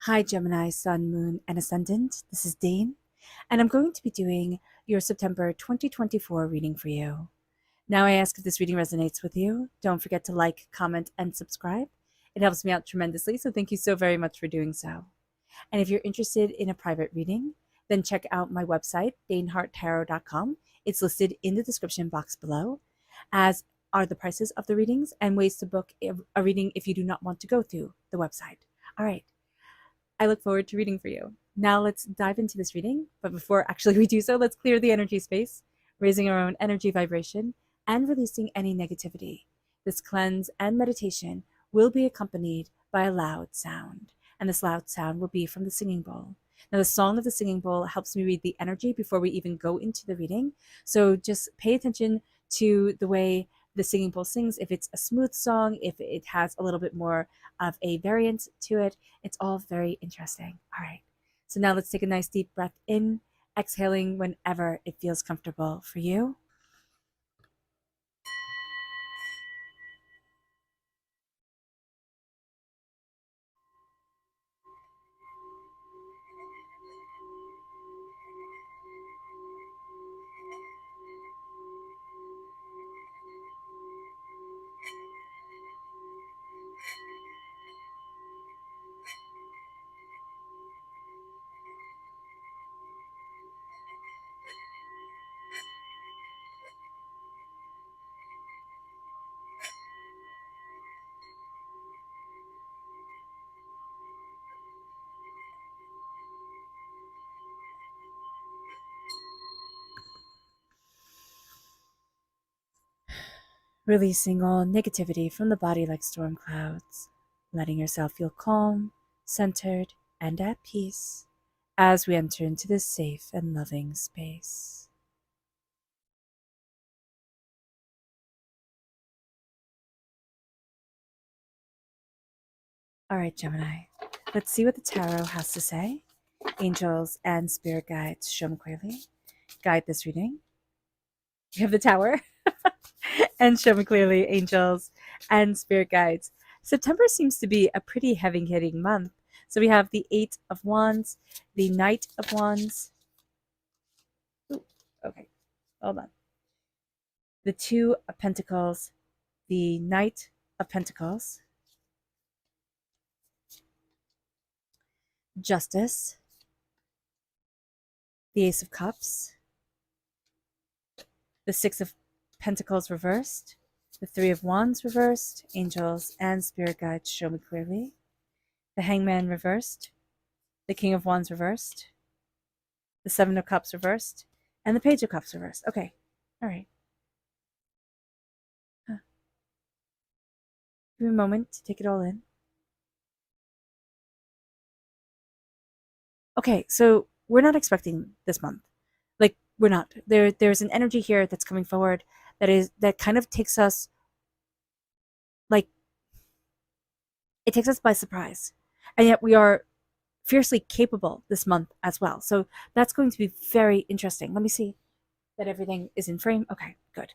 Hi, Gemini, Sun, Moon, and Ascendant. This is Dane, and I'm going to be doing your September 2024 reading for you. Now, I ask if this reading resonates with you. Don't forget to like, comment, and subscribe. It helps me out tremendously, so thank you so very much for doing so. And if you're interested in a private reading, then check out my website, daneharttarot.com. It's listed in the description box below, as are the prices of the readings and ways to book a reading if you do not want to go through the website. All right. I look forward to reading for you. Now let's dive into this reading, but before actually we do so, let's clear the energy space, raising our own energy vibration and releasing any negativity. This cleanse and meditation will be accompanied by a loud sound, and this loud sound will be from the singing bowl. Now, the song of the singing bowl helps me read the energy before we even go into the reading, so just pay attention to the way the singing bowl sings. If it's a smooth song, if it has a little bit more of a variance to it, it's all very interesting. All right. So now let's take a nice deep breath in, exhaling whenever it feels comfortable for you. Releasing all negativity from the body like storm clouds, letting yourself feel calm, centered, and at peace as we enter into this safe and loving space. All right, Gemini, let's see what the tarot has to say. Angels and spirit guides, show me clearly. Guide this reading. You have the Tower. And show me clearly, angels and spirit guides. September seems to be a pretty heavy-hitting month. So we have the Eight of Wands, the Knight of Wands. Ooh, okay, hold on. The Two of Pentacles, the Knight of Pentacles, Justice, the Ace of Cups, the Six of Pentacles reversed, the Three of Wands reversed, angels and spirit guides, show me clearly. The Hangman reversed, the King of Wands reversed, the Seven of Cups reversed, and the Page of Cups reversed. Okay, all right. Give me a moment to take it all in. Okay, so we're not expecting this month. Like, we're not. There's an energy here that's coming forward that kind of takes us, like, it takes us by surprise. And yet we are fiercely capable this month as well. So that's going to be very interesting. Let me see that everything is in frame. Okay, good.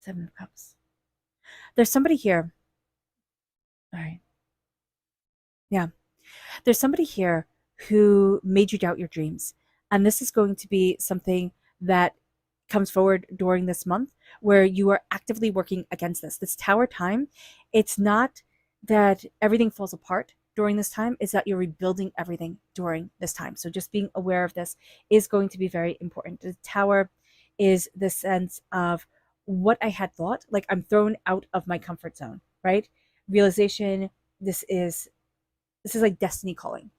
Seven of Cups. There's somebody here. All right. Yeah. There's somebody here who made you doubt your dreams. And this is going to be something that comes forward during this month where you are actively working against this. This Tower time, it's not that everything falls apart during this time, is that you're rebuilding everything during this time. So just being aware of this is going to be very important. The Tower is the sense of what I had thought, like I'm thrown out of my comfort zone, right? Realization, this is like destiny calling,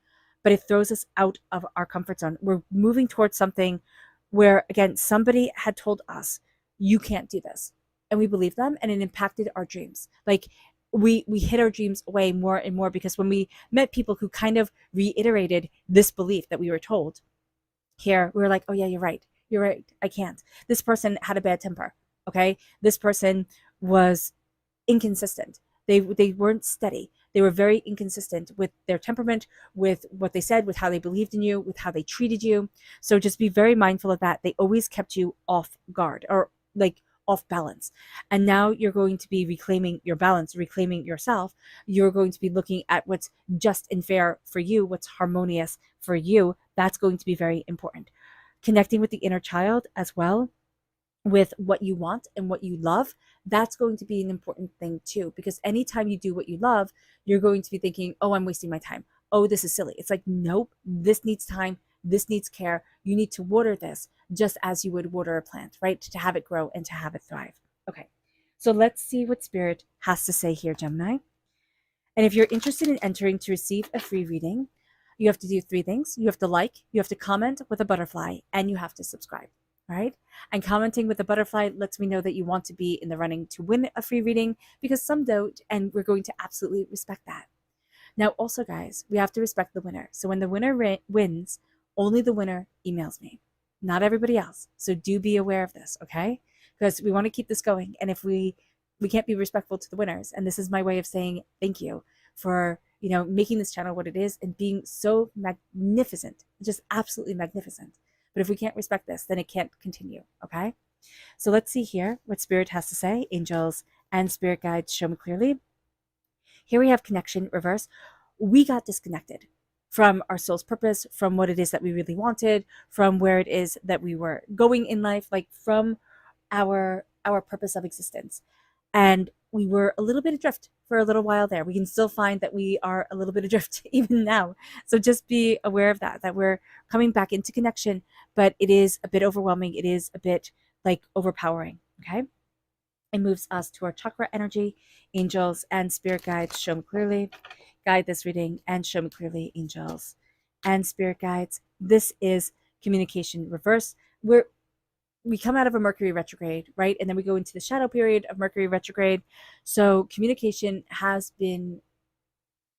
but it throws us out of our comfort zone. We're moving towards something where, again, somebody had told us, you can't do this. And we believed them, and it impacted our dreams. Like, we hid our dreams away more and more because when we met people who kind of reiterated this belief that we were told here, we were like, oh yeah, you're right. You're right. I can't. This person had a bad temper. Okay. This person was inconsistent. They weren't steady. They were very inconsistent with their temperament, with what they said, with how they believed in you, with how they treated you. So just be very mindful of that. They always kept you off guard, or like off balance. And now you're going to be reclaiming your balance, reclaiming yourself. You're going to be looking at what's just and fair for you, what's harmonious for you. That's going to be very important. Connecting with the inner child as well, with what you want and what you love, that's going to be an important thing too. Because anytime you do what you love, you're going to be thinking, oh, I'm wasting my time. Oh, this is silly. It's like, nope, this needs time. This needs care. You need to water this just as you would water a plant, right? To have it grow and to have it thrive. Okay, so let's see what Spirit has to say here, Gemini. And if you're interested in entering to receive a free reading, you have to do 3 things. You have to like, you have to comment with a butterfly, and you have to subscribe. All right. And commenting with a butterfly lets me know that you want to be in the running to win a free reading, because some don't, and we're going to absolutely respect that. Now, also, guys, we have to respect the winner. So when the winner wins, only the winner emails me, not everybody else. So do be aware of this, okay? Because we want to keep this going. And if we can't be respectful to the winners, and this is my way of saying thank you for, making this channel what it is and being so magnificent, just absolutely magnificent. But if we can't respect this, then it can't continue, okay? So let's see here what Spirit has to say. Angels and spirit guides, show me clearly. Here we have connection reverse. We got disconnected from our soul's purpose, from what it is that we really wanted, from where it is that we were going in life, like from our purpose of existence. And we were a little bit adrift for a little while there. We can still find that we are a little bit adrift even now. So just be aware of that we're coming back into connection, but it is a bit overwhelming. It is a bit like overpowering, okay? It moves us to our chakra energy. Angels and spirit guides, show me clearly. Guide this reading and show me clearly, angels and spirit guides. This is communication reverse. We come out of a Mercury retrograde, right? And then we go into the shadow period of Mercury retrograde. So communication has been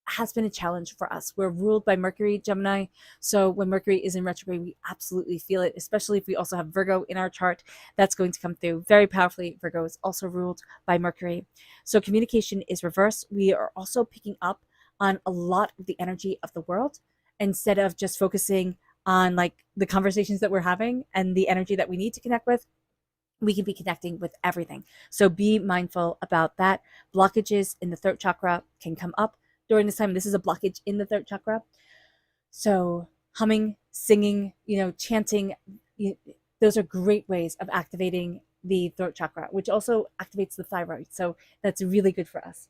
a challenge for us. We're ruled by Mercury, Gemini. So when Mercury is in retrograde, we absolutely feel it, especially if we also have Virgo in our chart. That's going to come through very powerfully. Virgo is also ruled by Mercury. So communication is reversed. We are also picking up on a lot of the energy of the world, instead of just focusing on like the conversations that we're having and the energy that we need to connect with. We can be connecting with everything. So be mindful about that. Blockages in the throat chakra can come up during this time. This is a blockage in the throat chakra. So humming, singing, chanting, those are great ways of activating the throat chakra, which also activates the thyroid. So that's really good for us.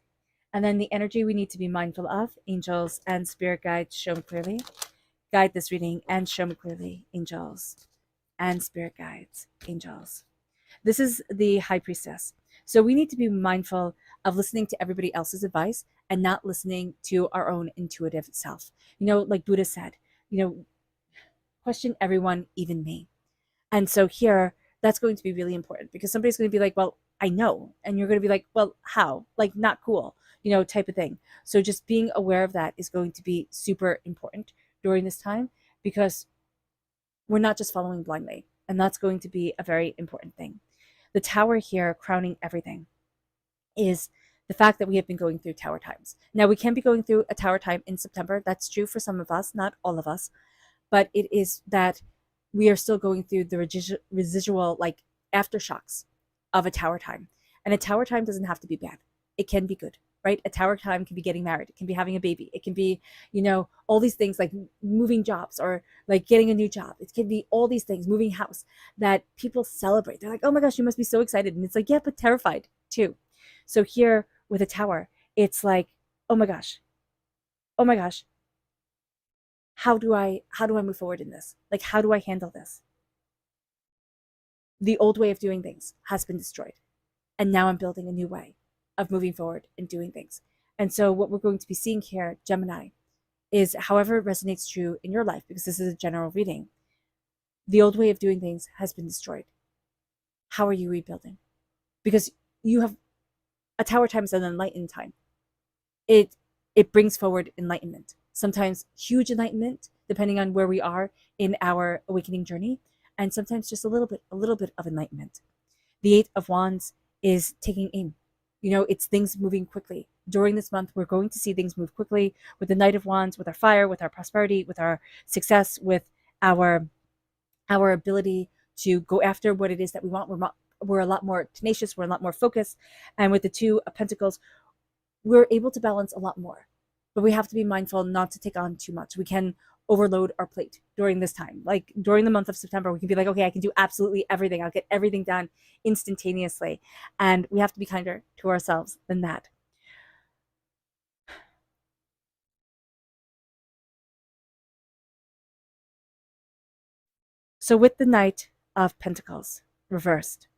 And then the energy we need to be mindful of, angels and spirit guides, show me clearly. Guide this reading and show me clearly, angels and spirit guides, angels. This is the high priestess. So we need to be mindful of listening to everybody else's advice and not listening to our own intuitive self. Like Buddha said, question everyone, even me. And so here, that's going to be really important, because somebody's going to be like, well, I know. And you're going to be like, well, how? Like, not cool, type of thing. So just being aware of that is going to be super important during this time, because we're not just following blindly. And that's going to be a very important thing. The tower here, crowning everything, is the fact that we have been going through tower times. Now, we can be going through a tower time in September. That's true for some of us, not all of us. But it is that we are still going through the residual, like, aftershocks of a tower time. And a tower time doesn't have to be bad. It can be good, right? A tower time can be getting married. It can be having a baby. It can be, all these things, like moving jobs or like getting a new job. It can be all these things, moving house, that people celebrate. They're like, oh my gosh, you must be so excited. And it's like, yeah, but terrified too. So here with a tower, it's like, oh my gosh, how do I move forward in this? Like, how do I handle this? The old way of doing things has been destroyed. And now I'm building a new way of moving forward and doing things. And so what we're going to be seeing here, Gemini, is however it resonates true in your life, because this is a general reading, the old way of doing things has been destroyed. How are you rebuilding? Because you have a tower time is an enlightened time. It brings forward enlightenment. Sometimes huge enlightenment, depending on where we are in our awakening journey, and sometimes just a little bit of enlightenment. The 8 of Wands is taking aim. It's things moving quickly. During this month, we're going to see things move quickly with the Knight of Wands, with our fire, with our prosperity, with our success, with our ability to go after what it is that we want. we're a lot more tenacious, we're a lot more focused. And with the Two of Pentacles, we're able to balance a lot more. But we have to be mindful not to take on too much. We can overload our plate during this time. Like during the month of September, we can be like, okay, I can do absolutely everything. I'll get everything done instantaneously. And we have to be kinder to ourselves than that. So with the Knight of Pentacles reversed,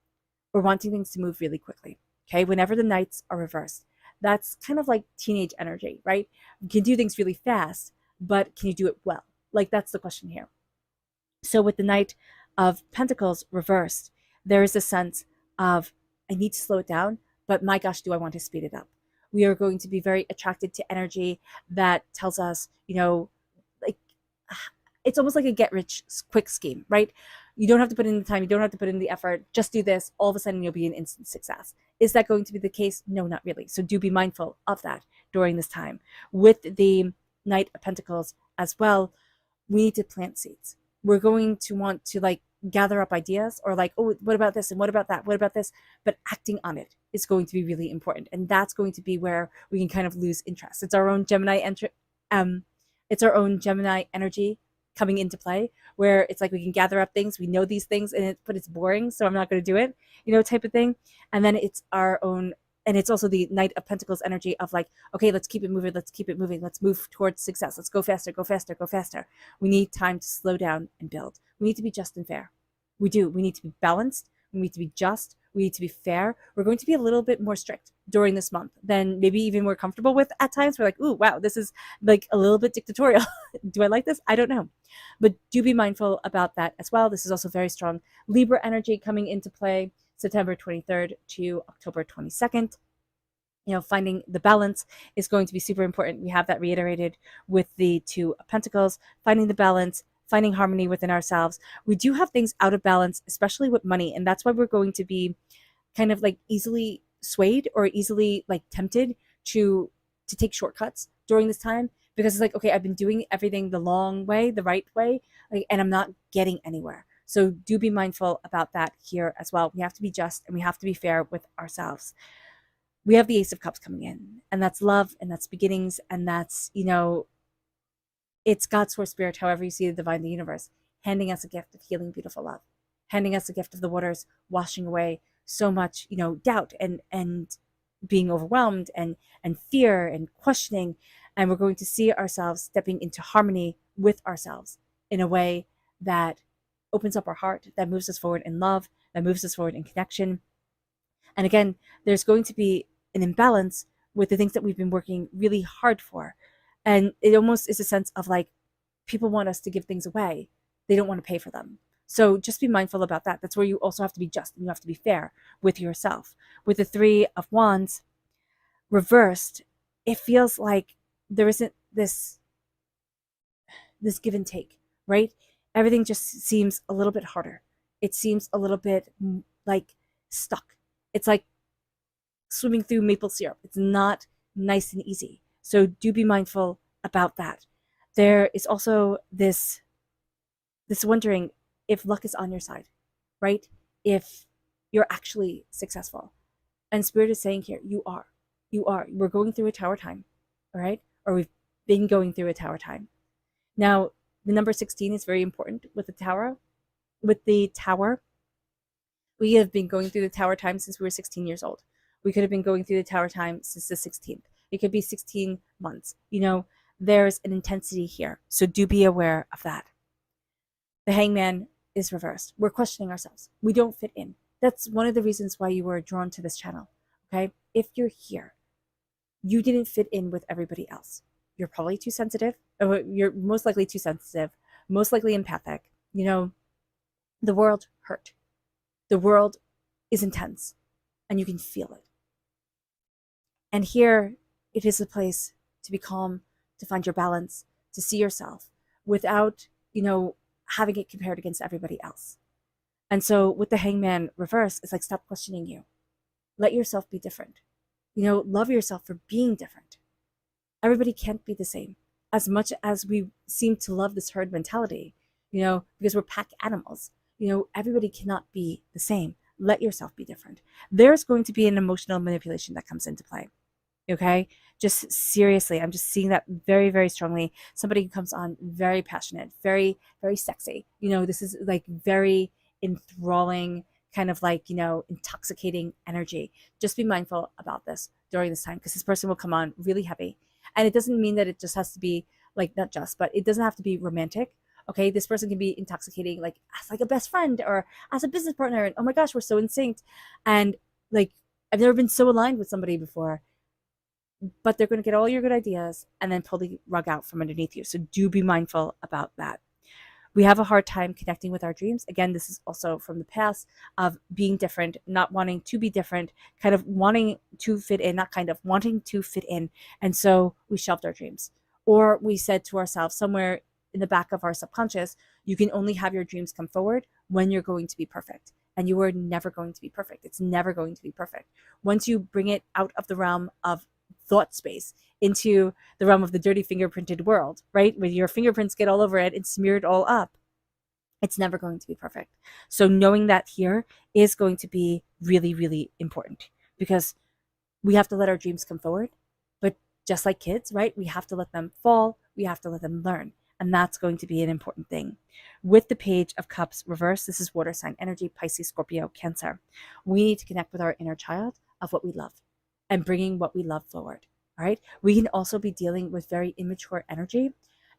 we're wanting things to move really quickly. Okay, whenever the Knights are reversed, that's kind of like teenage energy, right? You can do things really fast, but can you do it well? Like that's the question here. So with the Knight of Pentacles reversed, there is a sense of, I need to slow it down, but my gosh, do I want to speed it up? We are going to be very attracted to energy that tells us, like it's almost like a get rich quick scheme, right? You don't have to put in the time, you don't have to put in the effort, just do this. All of a sudden, you'll be an instant success. Is that going to be the case? No, not really. So do be mindful of that during this time. With the Knight of Pentacles as well, we need to plant seeds. We're going to want to like gather up ideas or like, oh, what about this? And what about that? What about this? But acting on it is going to be really important. And that's going to be where we can kind of lose interest. It's our own Gemini energy coming into play, where it's like we can gather up things, we know these things, but it's boring, so I'm not going to do it, type of thing. And then it's our own, and it's also the Knight of Pentacles energy of like, okay, let's keep it moving, let's move towards success, let's go faster, go faster, go faster. We need time to slow down and build. We need to be just and fair. We need to be balanced, we need to be just, we need to be fair. We're going to be a little bit more strict during this month than maybe even we're comfortable with at times. We're like, ooh, wow, this is like a little bit dictatorial. Do I like this? I don't know. But do be mindful about that as well. This is also very strong Libra energy coming into play September 23rd to October 22nd. Finding the balance is going to be super important. We have that reiterated with the Two of Pentacles, finding the balance, finding harmony within ourselves. We do have things out of balance, especially with money. And that's why we're going to be kind of like easily swayed or easily like tempted to take shortcuts during this time, because it's like, okay, I've been doing everything the long way, the right way, and I'm not getting anywhere. So do be mindful about that here as well. We have to be just and we have to be fair with ourselves. We have the Ace of Cups coming in, and that's love, and that's beginnings, and that's, it's God's source spirit, however you see the divine, the universe, handing us a gift of healing, beautiful love, handing us a gift of the waters, washing away so much, doubt and being overwhelmed and fear and questioning. And we're going to see ourselves stepping into harmony with ourselves in a way that opens up our heart, that moves us forward in love, that moves us forward in connection. And again, there's going to be an imbalance with the things that we've been working really hard for. And it almost is a sense of like, people want us to give things away. They don't want to pay for them. So just be mindful about that. That's where you also have to be just and you have to be fair with yourself. With the Three of Wands reversed, it feels like there isn't this give and take, right? Everything just seems a little bit harder. It seems a little bit like stuck. It's like swimming through maple syrup. It's not nice and easy. So do be mindful about that. There is also this wondering if luck is on your side, right? If you're actually successful. And Spirit is saying here, you are. We're going through a tower time, all right? Or we've been going through a tower time. Now, the number 16 is very important with the tower. With the tower, we have been going through the tower time since we were 16 years old. We could have been going through the tower time since the 16th. It could be 16 months. There's an intensity here. So do be aware of that. The Hangman is reversed. We're questioning ourselves. We don't fit in. That's one of the reasons why you were drawn to this channel. Okay? If you're here, you didn't fit in with everybody else. You're probably too sensitive. You're most likely too sensitive, most likely empathic. The world hurt. The world is intense and you can feel it. And here it is a place to be calm, to find your balance, to see yourself without, having it compared against everybody else. And so with the Hangman reverse, it's like, stop questioning you. Let yourself be different. Love yourself for being different. Everybody can't be the same. As much as we seem to love this herd mentality, because we're pack animals, everybody cannot be the same. Let yourself be different. There's going to be an emotional manipulation that comes into play. Okay. Just seriously, I'm just seeing that very, very strongly. Somebody who comes on very passionate, very, very sexy. This is like very enthralling, kind of like, intoxicating energy. Just be mindful about this during this time because this person will come on really heavy. And it doesn't mean that it just has to be like, not just, but it doesn't have to be romantic. Okay. This person can be intoxicating like as like a best friend or as a business partner. And oh my gosh, we're so in sync. And like, I've never been so aligned with somebody before, but they're going to get all your good ideas and then pull the rug out from underneath you. So do be mindful about that. We have a hard time connecting with our dreams. Again, this is also from the past of being different, not wanting to be different, kind of wanting to fit in, not kind of wanting to fit in. And so we shelved our dreams. Or we said to ourselves somewhere in the back of our subconscious, you can only have your dreams come forward when you're going to be perfect. And you are never going to be perfect. It's never going to be perfect. Once you bring it out of the realm of thought space into the realm of the dirty fingerprinted world, right? Where your fingerprints get all over it and smear it all up. It's never going to be perfect. So knowing that here is going to be really, really important because we have to let our dreams come forward. But just like kids, right? We have to let them fall. We have to let them learn. And that's going to be an important thing. With the Page of Cups reversed, this is water sign energy, Pisces, Scorpio, Cancer. We need to connect with our inner child of what we love and bringing what we love forward. All right. We can also be dealing with very immature energy.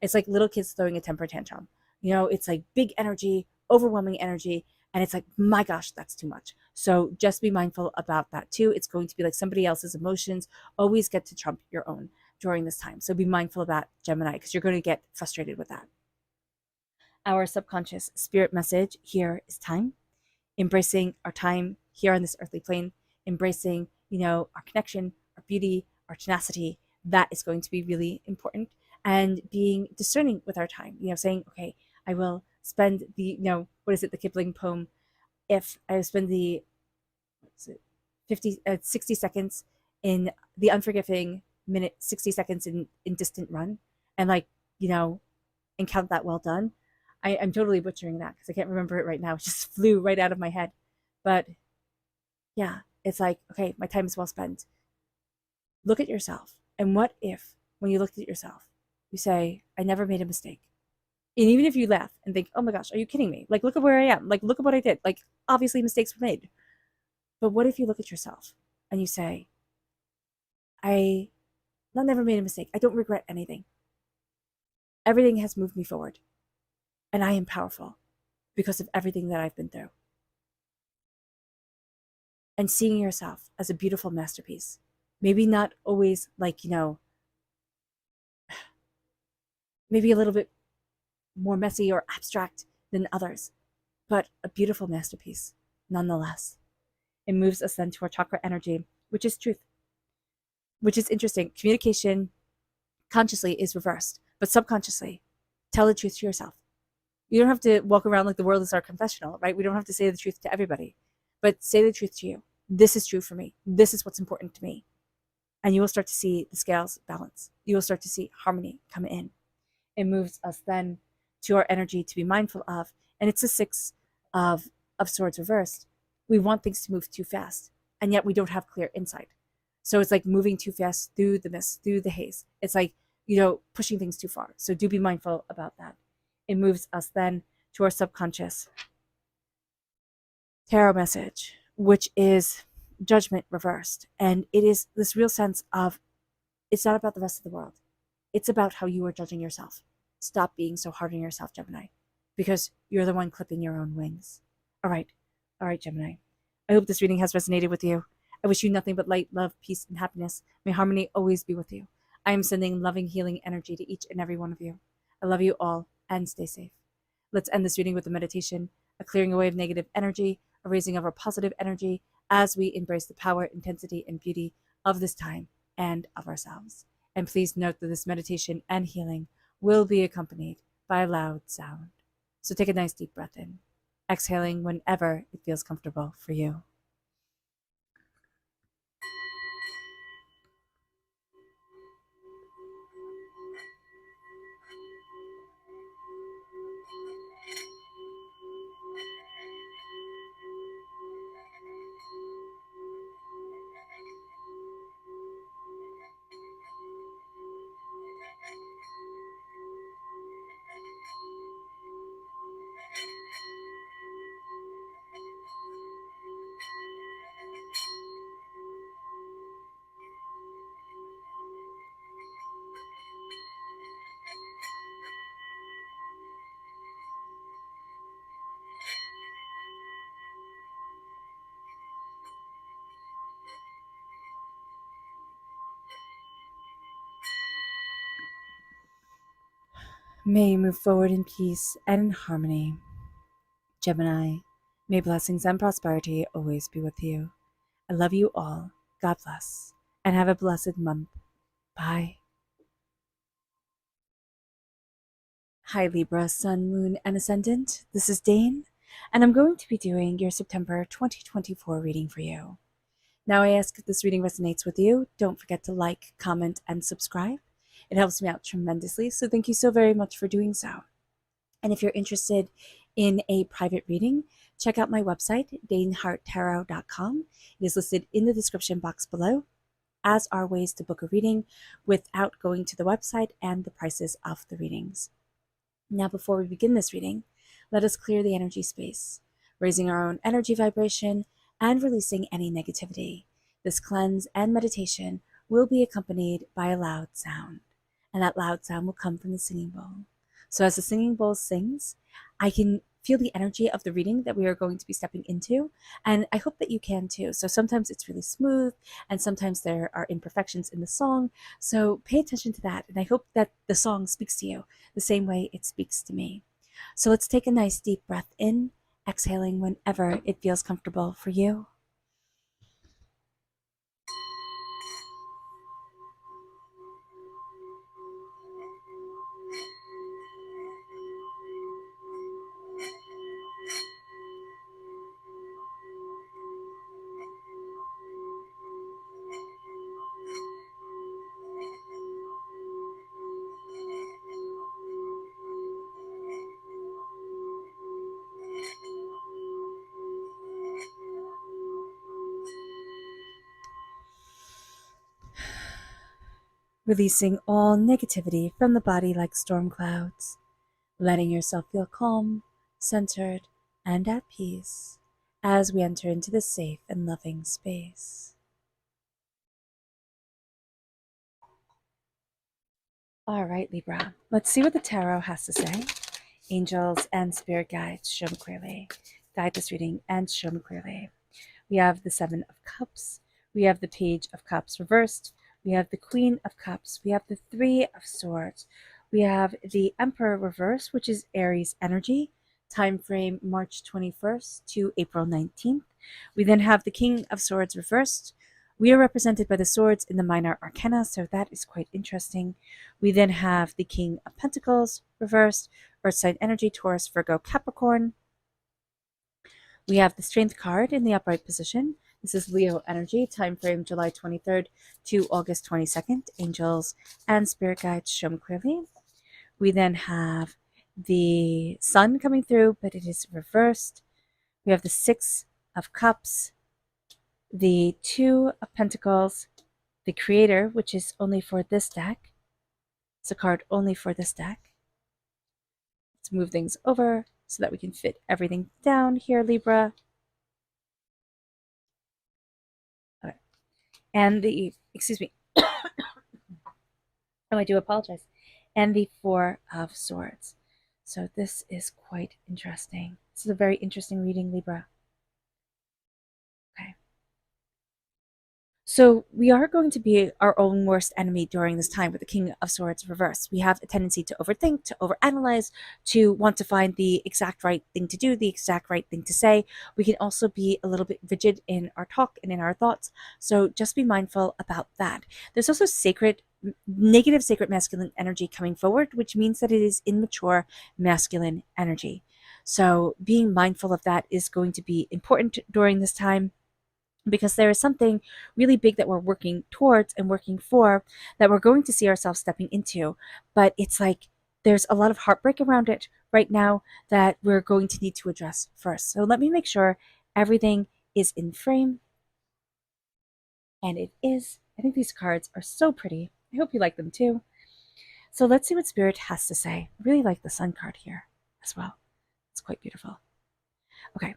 It's like little kids throwing a temper tantrum. It's like big energy, overwhelming energy. And it's like, my gosh, that's too much. So just be mindful about that too. It's going to be like somebody else's emotions always get to trump your own during this time. So be mindful of that, Gemini, because you're going to get frustrated with that. Our subconscious spirit message here is time, embracing our time here on this earthly plane, embracing, our connection, our beauty, our tenacity. That is going to be really important. And being discerning with our time, saying, okay, I will spend the, what is it, the Kipling poem? If I spend the 60 seconds in the unforgiving minute, 60 seconds in distant run, and like, and count that well done. I'm totally butchering that because I can't remember it right now. It just flew right out of my head. But yeah, it's like, okay, my time is well spent. Look at yourself. And what if, when you looked at yourself, you say, I never made a mistake? And even if you laugh and think, oh my gosh, are you kidding me? Like, look at where I am. Like, look at what I did. Like, obviously mistakes were made. But what if you look at yourself and you say, I never made a mistake. I don't regret anything. Everything has moved me forward. And I am powerful because of everything that I've been through. And seeing yourself as a beautiful masterpiece. Maybe not always like, maybe a little bit more messy or abstract than others, but a beautiful masterpiece nonetheless. It moves us then to our chakra energy, which is truth, which is interesting. Communication consciously is reversed, but subconsciously, tell the truth to yourself. You don't have to walk around like the world is our confessional, right? We don't have to say the truth to everybody, but say the truth to you. This is true for me. This is what's important to me. And you will start to see the scales balance. You will start to see harmony come in. It moves us then to our energy to be mindful of. And it's a 6 of swords reversed. We want things to move too fast, and yet we don't have clear insight. So it's like moving too fast through the mist, through the haze. It's like, pushing things too far. So do be mindful about that. It moves us then to our subconscious tarot message, which is judgment reversed. And it is this real sense of, it's not about the rest of the world. It's about how you are judging yourself. Stop being so hard on yourself, Gemini, because you're the one clipping your own wings. All right, Gemini. I hope this reading has resonated with you. I wish you nothing but light, love, peace, and happiness. May harmony always be with you. I am sending loving, healing energy to each and every one of you. I love you all, and stay safe. Let's end this reading with a meditation, a clearing away of negative energy, a raising of our positive energy as we embrace the power, intensity, and beauty of this time and of ourselves. And please note that this meditation and healing will be accompanied by a loud sound. So take a nice deep breath in, exhaling whenever it feels comfortable for you. May you move forward in peace and in harmony. Gemini, may blessings and prosperity always be with you. I love you all. God bless. And have a blessed month. Bye. Hi Libra, Sun, Moon, and Ascendant. This is Dane, and I'm going to be doing your September 2024 reading for you. Now I ask if this reading resonates with you, don't forget to like, comment, and subscribe. It helps me out tremendously, so thank you so very much for doing so. And if you're interested in a private reading, check out my website, daneharttarot.com. It is listed in the description box below, as are ways to book a reading without going to the website and the prices of the readings. Now, before we begin this reading, let us clear the energy space, raising our own energy vibration and releasing any negativity. This cleanse and meditation will be accompanied by a loud sound, and that loud sound will come from the singing bowl. So as the singing bowl sings, I can feel the energy of the reading that we are going to be stepping into, and I hope that you can too. So sometimes it's really smooth, and sometimes there are imperfections in the song, so pay attention to that, and I hope that the song speaks to you the same way it speaks to me. So let's take a nice deep breath in, exhaling whenever it feels comfortable for you. Releasing all negativity from the body like storm clouds, letting yourself feel calm, centered, and at peace as we enter into this safe and loving space. All right, Libra, let's see what the tarot has to say. Angels and spirit guides, show me clearly. Guide this reading and show me clearly. We have the Seven of Cups. We have the Page of Cups reversed. We have the Queen of Cups. We have the Three of Swords. We have the Emperor reversed, which is Aries energy. Time frame March 21st to April 19th. We then have the King of Swords reversed. We are represented by the swords in the minor arcana, so that is quite interesting. We then have the King of Pentacles reversed, Earth sign energy, Taurus, Virgo, Capricorn. We have the Strength card in the upright position. This is Leo energy, time frame July 23rd to August 22nd. Angels and spirit guides, show me clearly. We then have the Sun coming through, but it is reversed. We have the Six of Cups, the Two of Pentacles, the Creator, which is only for this deck. It's a card only for this deck. Let's move things over so that we can fit everything down here, Libra. Okay. And the, excuse me. Oh, I do apologize. And the Four of Swords. So this is quite interesting. This is a very interesting reading, Libra. Okay. So we are going to be our own worst enemy during this time with the King of Swords reversed. We have a tendency to overthink, to overanalyze, to want to find the exact right thing to do, the exact right thing to say. We can also be a little bit rigid in our talk and in our thoughts. So just be mindful about that. There's also negative sacred masculine energy coming forward, which means that it is immature masculine energy. So being mindful of that is going to be important during this time, because there is something really big that we're working towards and working for that we're going to see ourselves stepping into. But it's like there's a lot of heartbreak around it right now that we're going to need to address first. So let me make sure everything is in frame. And it is. I think these cards are so pretty. I hope you like them too. So let's see what Spirit has to say. I really like the Sun card here as well. It's quite beautiful. Okay.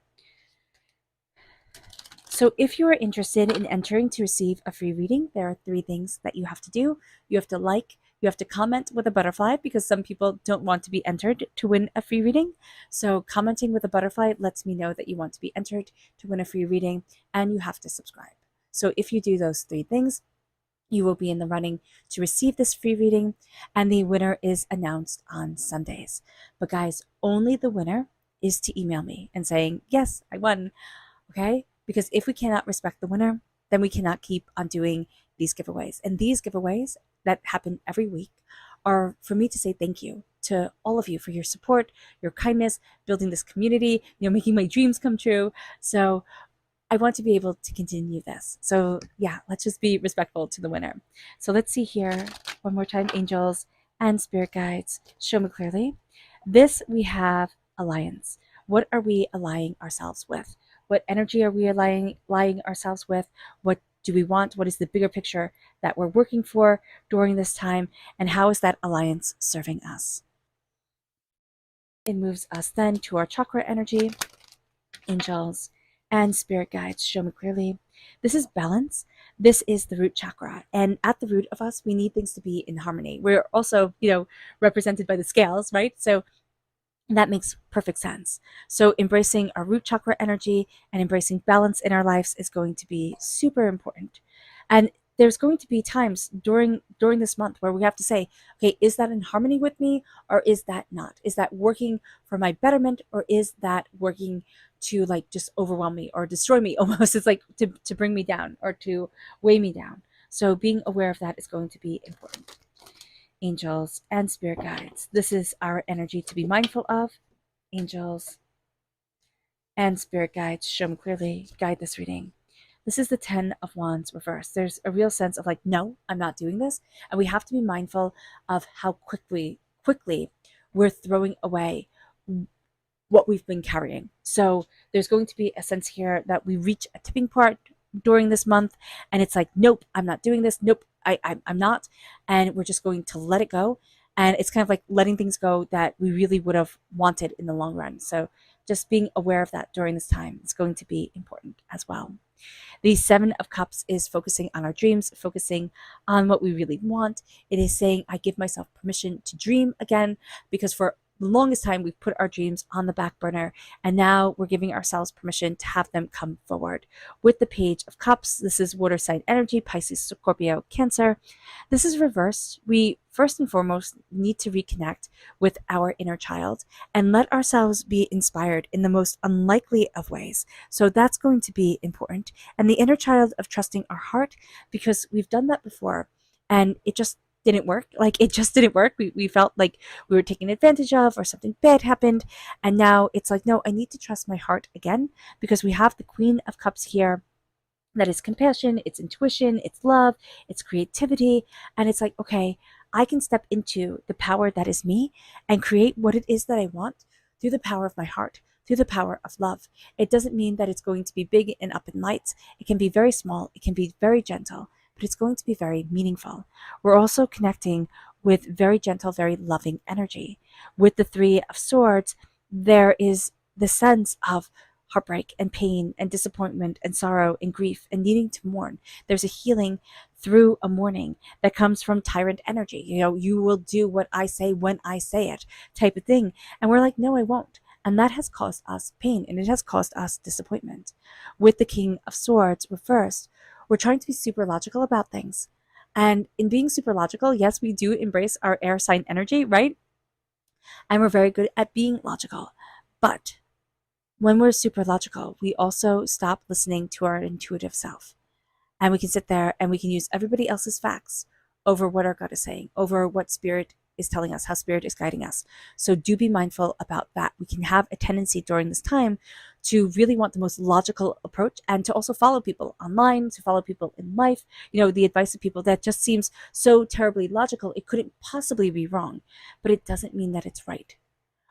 So if you are interested in entering to receive a free reading, there are 3 things that you have to do. You have to like, you have to comment with a butterfly, because some people don't want to be entered to win a free reading. So commenting with a butterfly lets me know that you want to be entered to win a free reading, and you have to subscribe. So if you do those 3 things, you will be in the running to receive this free reading, and the winner is announced on Sundays. But guys, only the winner is to email me and saying, yes, I won, okay? Because if we cannot respect the winner, then we cannot keep on doing these giveaways. And these giveaways that happen every week are for me to say thank you to all of you for your support, your kindness, building this community, making my dreams come true. So I want to be able to continue this. So yeah, let's just be respectful to the winner. So let's see here one more time, angels and spirit guides, show me clearly. This we have alliance. What are we allying ourselves with? What energy are we allying ourselves with? What do we want? What is the bigger picture that we're working for during this time? And how is that alliance serving us? It moves us then to our chakra energy, angels and spirit guides, show me clearly. This is balance. This is the root chakra. And at the root of us, we need things to be in harmony. We're also, represented by the scales, right? So that makes perfect sense. So embracing our root chakra energy and embracing balance in our lives is going to be super important. And there's going to be times during this month where we have to say, okay, is that in harmony with me or is that not? Is that working for my betterment or is that working to just overwhelm me or destroy me almost? It's like to bring me down or to weigh me down. So being aware of that is going to be important. Angels and spirit guides. This is our energy to be mindful of. Angels and spirit guides, show me clearly, guide this reading. This is the 10 of Wands reversed. There's a real sense of no, I'm not doing this. And we have to be mindful of how quickly we're throwing away what we've been carrying. So there's going to be a sense here that we reach a tipping point during this month and it's nope, I'm not doing this. Nope, I'm not. And we're just going to let it go. And it's kind of like letting things go that we really would have wanted in the long run. So just being aware of that during this time is going to be important as well. The 7 of Cups is focusing on our dreams, focusing on what we really want. It is saying, I give myself permission to dream again, because for the longest time we've put our dreams on the back burner, and now we're giving ourselves permission to have them come forward. With the Page of Cups, this is water sign energy, Pisces, Scorpio, Cancer. This is reversed. We first and foremost need to reconnect with our inner child and let ourselves be inspired in the most unlikely of ways. So that's going to be important. And the inner child of trusting our heart, because we've done that before and it just didn't work. It just didn't work. We felt like we were taken advantage of or something bad happened. And now it's no, I need to trust my heart again, because we have the Queen of Cups here. That is compassion, it's intuition, it's love, it's creativity. And it's okay, I can step into the power that is me and create what it is that I want through the power of my heart, through the power of love. It doesn't mean that it's going to be big and up in lights. It can be very small, it can be very gentle, but it's going to be very meaningful. We're also connecting with very gentle, very loving energy. With the 3 of Swords, there is the sense of heartbreak and pain and disappointment and sorrow and grief and needing to mourn. There's a healing through a mourning that comes from tyrant energy. You will do what I say when I say it type of thing. And we're no, I won't. And that has caused us pain and it has caused us disappointment. With the King of Swords reversed, we're trying to be super logical about things. And in being super logical, yes, we do embrace our air sign energy, right? And we're very good at being logical. But when we're super logical, we also stop listening to our intuitive self. And we can sit there and we can use everybody else's facts over what our gut is saying, over what spirit is telling us, how spirit is guiding us. So do be mindful about that. We can have a tendency during this time to really want the most logical approach and to also follow people online, to follow people in life, the advice of people that just seems so terribly logical. It couldn't possibly be wrong, but it doesn't mean that it's right.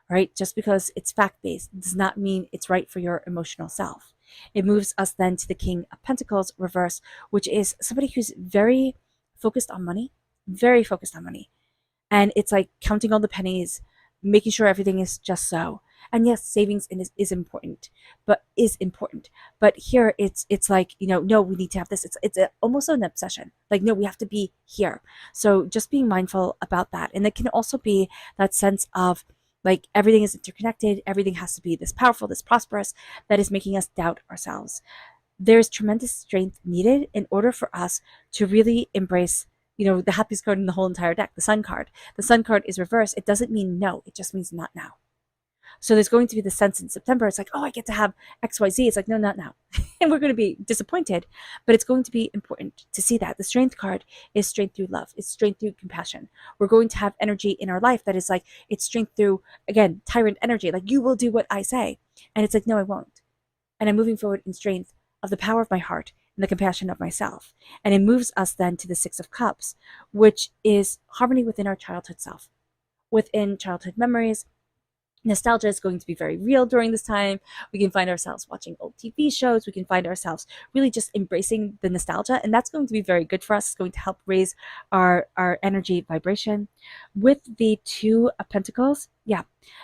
Right? Just because it's fact-based does not mean it's right for your emotional self. It moves us then to the King of Pentacles reverse, which is somebody who's very focused on money, very focused on money. And it's counting all the pennies, making sure everything is just so. And yes, savings is important. But here it's no, we need to have this. It's almost an obsession. No, we have to be here. So just being mindful about that. And it can also be that sense of everything is interconnected, everything has to be this powerful, this prosperous, that is making us doubt ourselves. there's tremendous strength needed in order for us to really embrace, the happiest card in the whole entire deck, the Sun card. The Sun card is reversed. It doesn't mean no, it just means not now. So there's going to be the sense in September. It's like, oh, I get to have XYZ. It's like, no, not now. And we're going to be disappointed, but it's going to be important to see that. The Strength card is strength through love. It's strength through compassion. We're going to have energy in our life that is like, it's strength through, again, tyrant energy. Like, you will do what I say. And it's like, no, I won't. And I'm moving forward in strength of the power of my heart and the compassion of myself. And it moves us then to the Six of Cups, which is harmony within our childhood self, within childhood memories. Nostalgia is going to be very real during this time. We can find ourselves watching old TV shows. We can find ourselves really just embracing the nostalgia, and that's going to be very good for us. It's going to help raise our energy vibration. With the Two of Pentacles, yeah,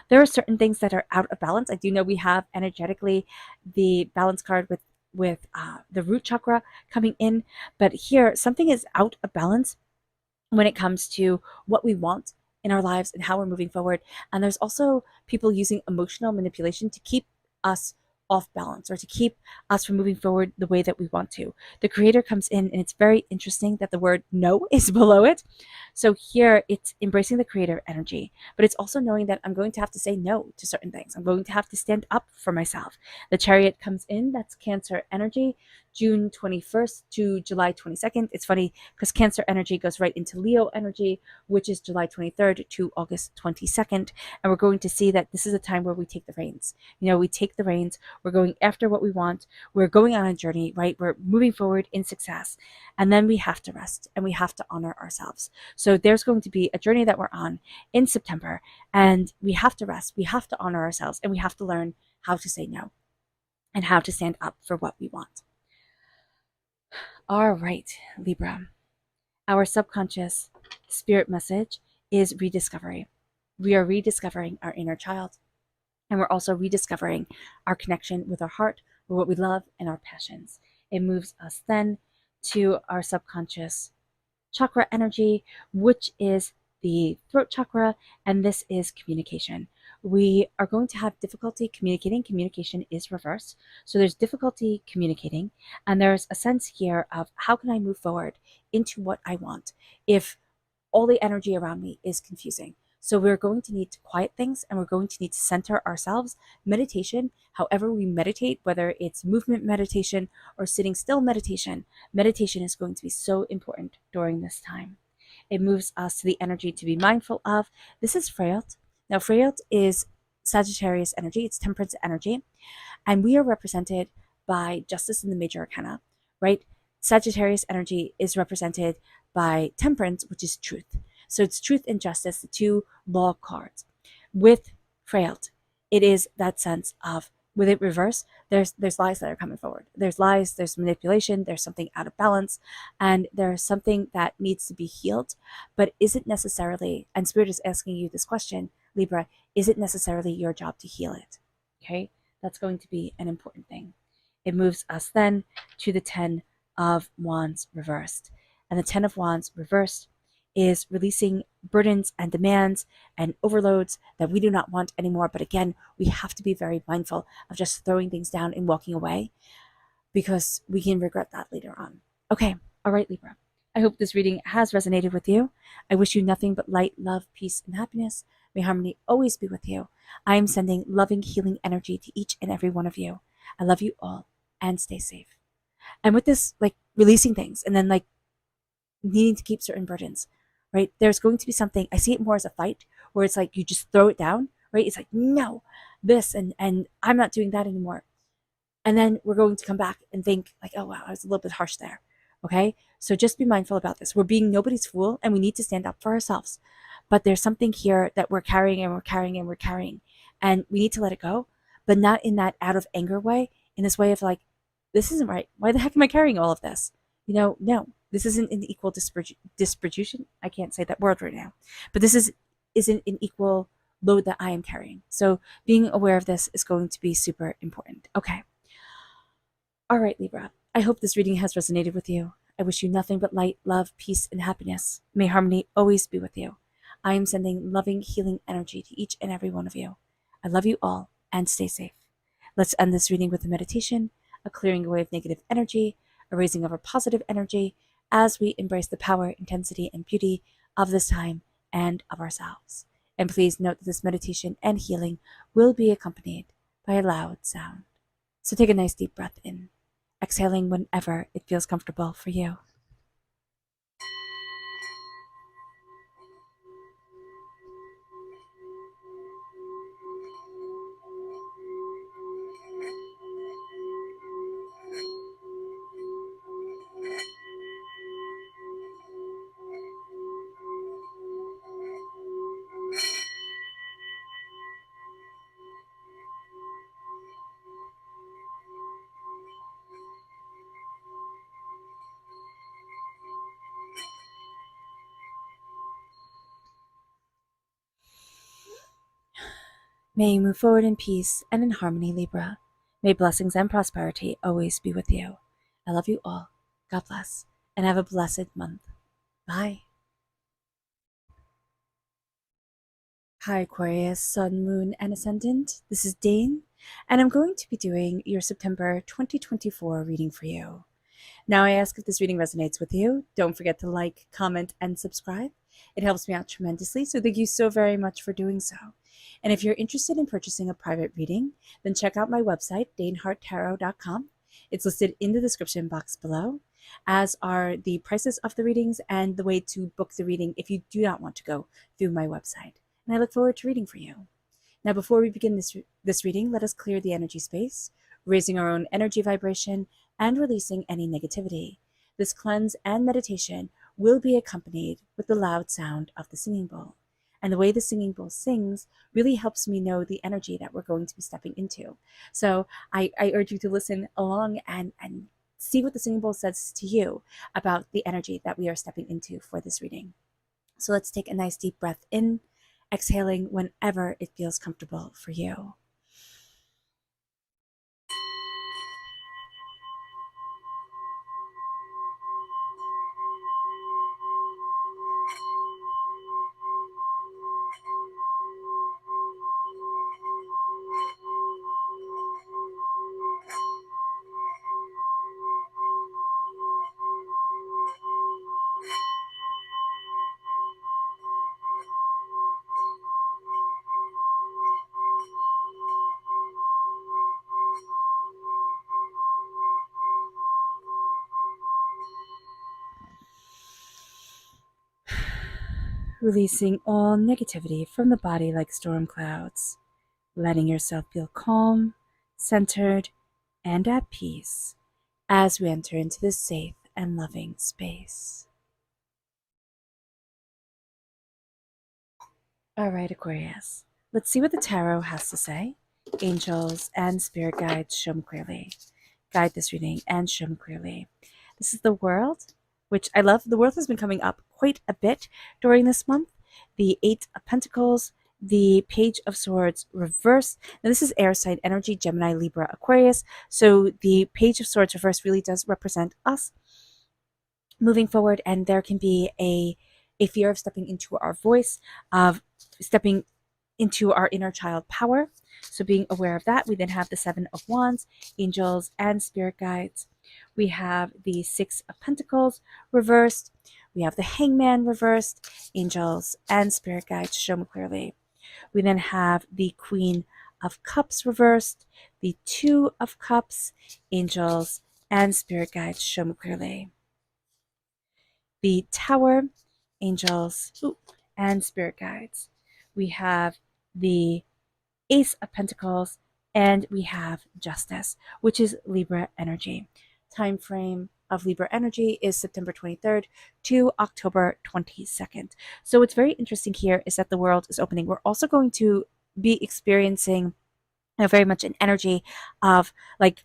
there are certain things that are out of balance. I do know we have energetically the balance card with the root chakra coming in, but here something is out of balance when it comes to what we want in our lives and how we're moving forward. And there's also people using emotional manipulation to keep us off balance or to keep us from moving forward the way that we want to. The Creator comes in, and it's very interesting that the word no is below it. So here it's embracing the Creator energy, but it's also knowing that I'm going to have to say no to certain things. I'm going to have to stand up for myself. The Chariot comes in, that's Cancer energy, June 21st to July 22nd. It's funny because Cancer energy goes right into Leo energy, which is July 23rd to August 22nd. And we're going to see that this is a time where we take the reins. We take the reins. We're going after what we want. We're going on a journey, right? We're moving forward in success. And then we have to rest and we have to honor ourselves. So there's going to be a journey that we're on in September, and we have to rest. We have to honor ourselves, and we have to learn how to say no and how to stand up for what we want. All right, Libra. Our subconscious spirit message is rediscovery. We are rediscovering our inner child, and we're also rediscovering our connection with our heart, with what we love, and our passions. It moves us then to our subconscious chakra energy, which is the throat chakra, and this is communication. We are going to have difficulty communicating. Communication is reversed. So there's difficulty communicating, and there's a sense here of how can I move forward into what I want if all the energy around me is confusing. So we're going to need to quiet things, and we're going to need to center ourselves. Meditation, however we meditate, whether it's movement meditation or sitting still meditation, meditation is going to be so important during this time. It moves us to the energy to be mindful of. This is Freyot. Now, Freyot is Sagittarius energy. It's temperance energy. And we are represented by justice in the major arcana, right? Sagittarius energy is represented by temperance, which is truth. So it's truth and justice, the two law cards. With Freyot, it is that sense of, with it reversed, there's lies that are coming forward. There's lies, there's manipulation, there's something out of balance, and there's something that needs to be healed, but isn't necessarily, and Spirit is asking you this question, Libra, is it necessarily your job to heal it? Okay, that's going to be an important thing. It moves us then to the 10 of Wands reversed. And the 10 of Wands reversed is releasing burdens and demands and overloads that we do not want anymore. But again, we have to be very mindful of just throwing things down and walking away, because we can regret that later on. Okay, all right, Libra. I hope this reading has resonated with you. I wish you nothing but light, love, peace, and happiness. May harmony always be with you. I am sending loving, healing energy to each and every one of you. I love you all, and stay safe. And with this, releasing things and then needing to keep certain burdens, right? There's going to be something, I see it more as a fight, where it's like you just throw it down, right? It's like, no, this, and I'm not doing that anymore. And then we're going to come back and think oh, wow, I was a little bit harsh there. Okay. So just be mindful about this. We're being nobody's fool, and we need to stand up for ourselves. But there's something here that we're carrying and we're carrying and we're carrying, and we need to let it go, but not in that out of anger way, in this way of this isn't right. Why the heck am I carrying all of this? No, this isn't an equal distribution. I can't say that word right now, but this isn't an equal load that I am carrying. So being aware of this is going to be super important. Okay. All right, Libra. I hope this reading has resonated with you. I wish you nothing but light, love, peace, and happiness. May harmony always be with you. I am sending loving, healing energy to each and every one of you. I love you all, and stay safe. Let's end this reading with a meditation. a clearing away of negative energy, a raising of our positive energy as we embrace the power, intensity, and beauty of this time and of ourselves. And please note that this meditation and healing will be accompanied by a loud sound. So take a nice deep breath in, exhaling whenever it feels comfortable for you. May you move forward in peace and in harmony, Libra. May blessings and prosperity always be with you. I love you all. God bless, and have a blessed month. Bye. Hi, Aquarius, Sun, Moon, and Ascendant. This is Dane, and I'm going to be doing your September 2024 reading for you. Now, I ask if this reading resonates with you. Don't forget to like, comment, and subscribe. It helps me out tremendously, so thank you so very much for doing so. And if you're interested in purchasing a private reading, then check out my website, daneharttarot.com. It's listed in the description box below, as are the prices of the readings and the way to book the reading if you do not want to go through my website. And I look forward to reading for you. Now, before we begin this reading, let us clear the energy space, raising our own energy vibration and releasing any negativity. This cleanse and meditation will be accompanied with the loud sound of the singing bowl. And the way the singing bowl sings really helps me know the energy that we're going to be stepping into. So I urge you to listen along and see what the singing bowl says to you about the energy that we are stepping into for this reading. So let's take a nice deep breath in, exhaling whenever it feels comfortable for you. Releasing all negativity from the body like storm clouds, letting yourself feel calm, centered, and at peace as we enter into this safe and loving space. All right, Aquarius, let's see what the tarot has to say. Angels and spirit guides, show me clearly. Guide this reading and show me clearly. This is the World, which I love. The World has been coming up quite a bit during this month. The Eight of Pentacles, the Page of Swords reversed. Now, this is air sign energy, Gemini, Libra, Aquarius. So the Page of Swords reversed really does represent us moving forward, and there can be a fear of stepping into our voice, of stepping into our inner child power. So being aware of that. We then have the Seven of Wands, angels and spirit guides. We have the Six of Pentacles reversed. We have the Hangman reversed, angels and spirit guides, show me clearly. We then have the Queen of Cups reversed, the Two of Cups, angels and spirit guides, show me clearly. The Tower, angels and spirit guides. We have the Ace of Pentacles, and we have Justice, which is Libra energy. Time frame of Libra energy is September 23rd to October 22nd. So what's very interesting here is that the world is opening. We're also going to be experiencing very much an energy of like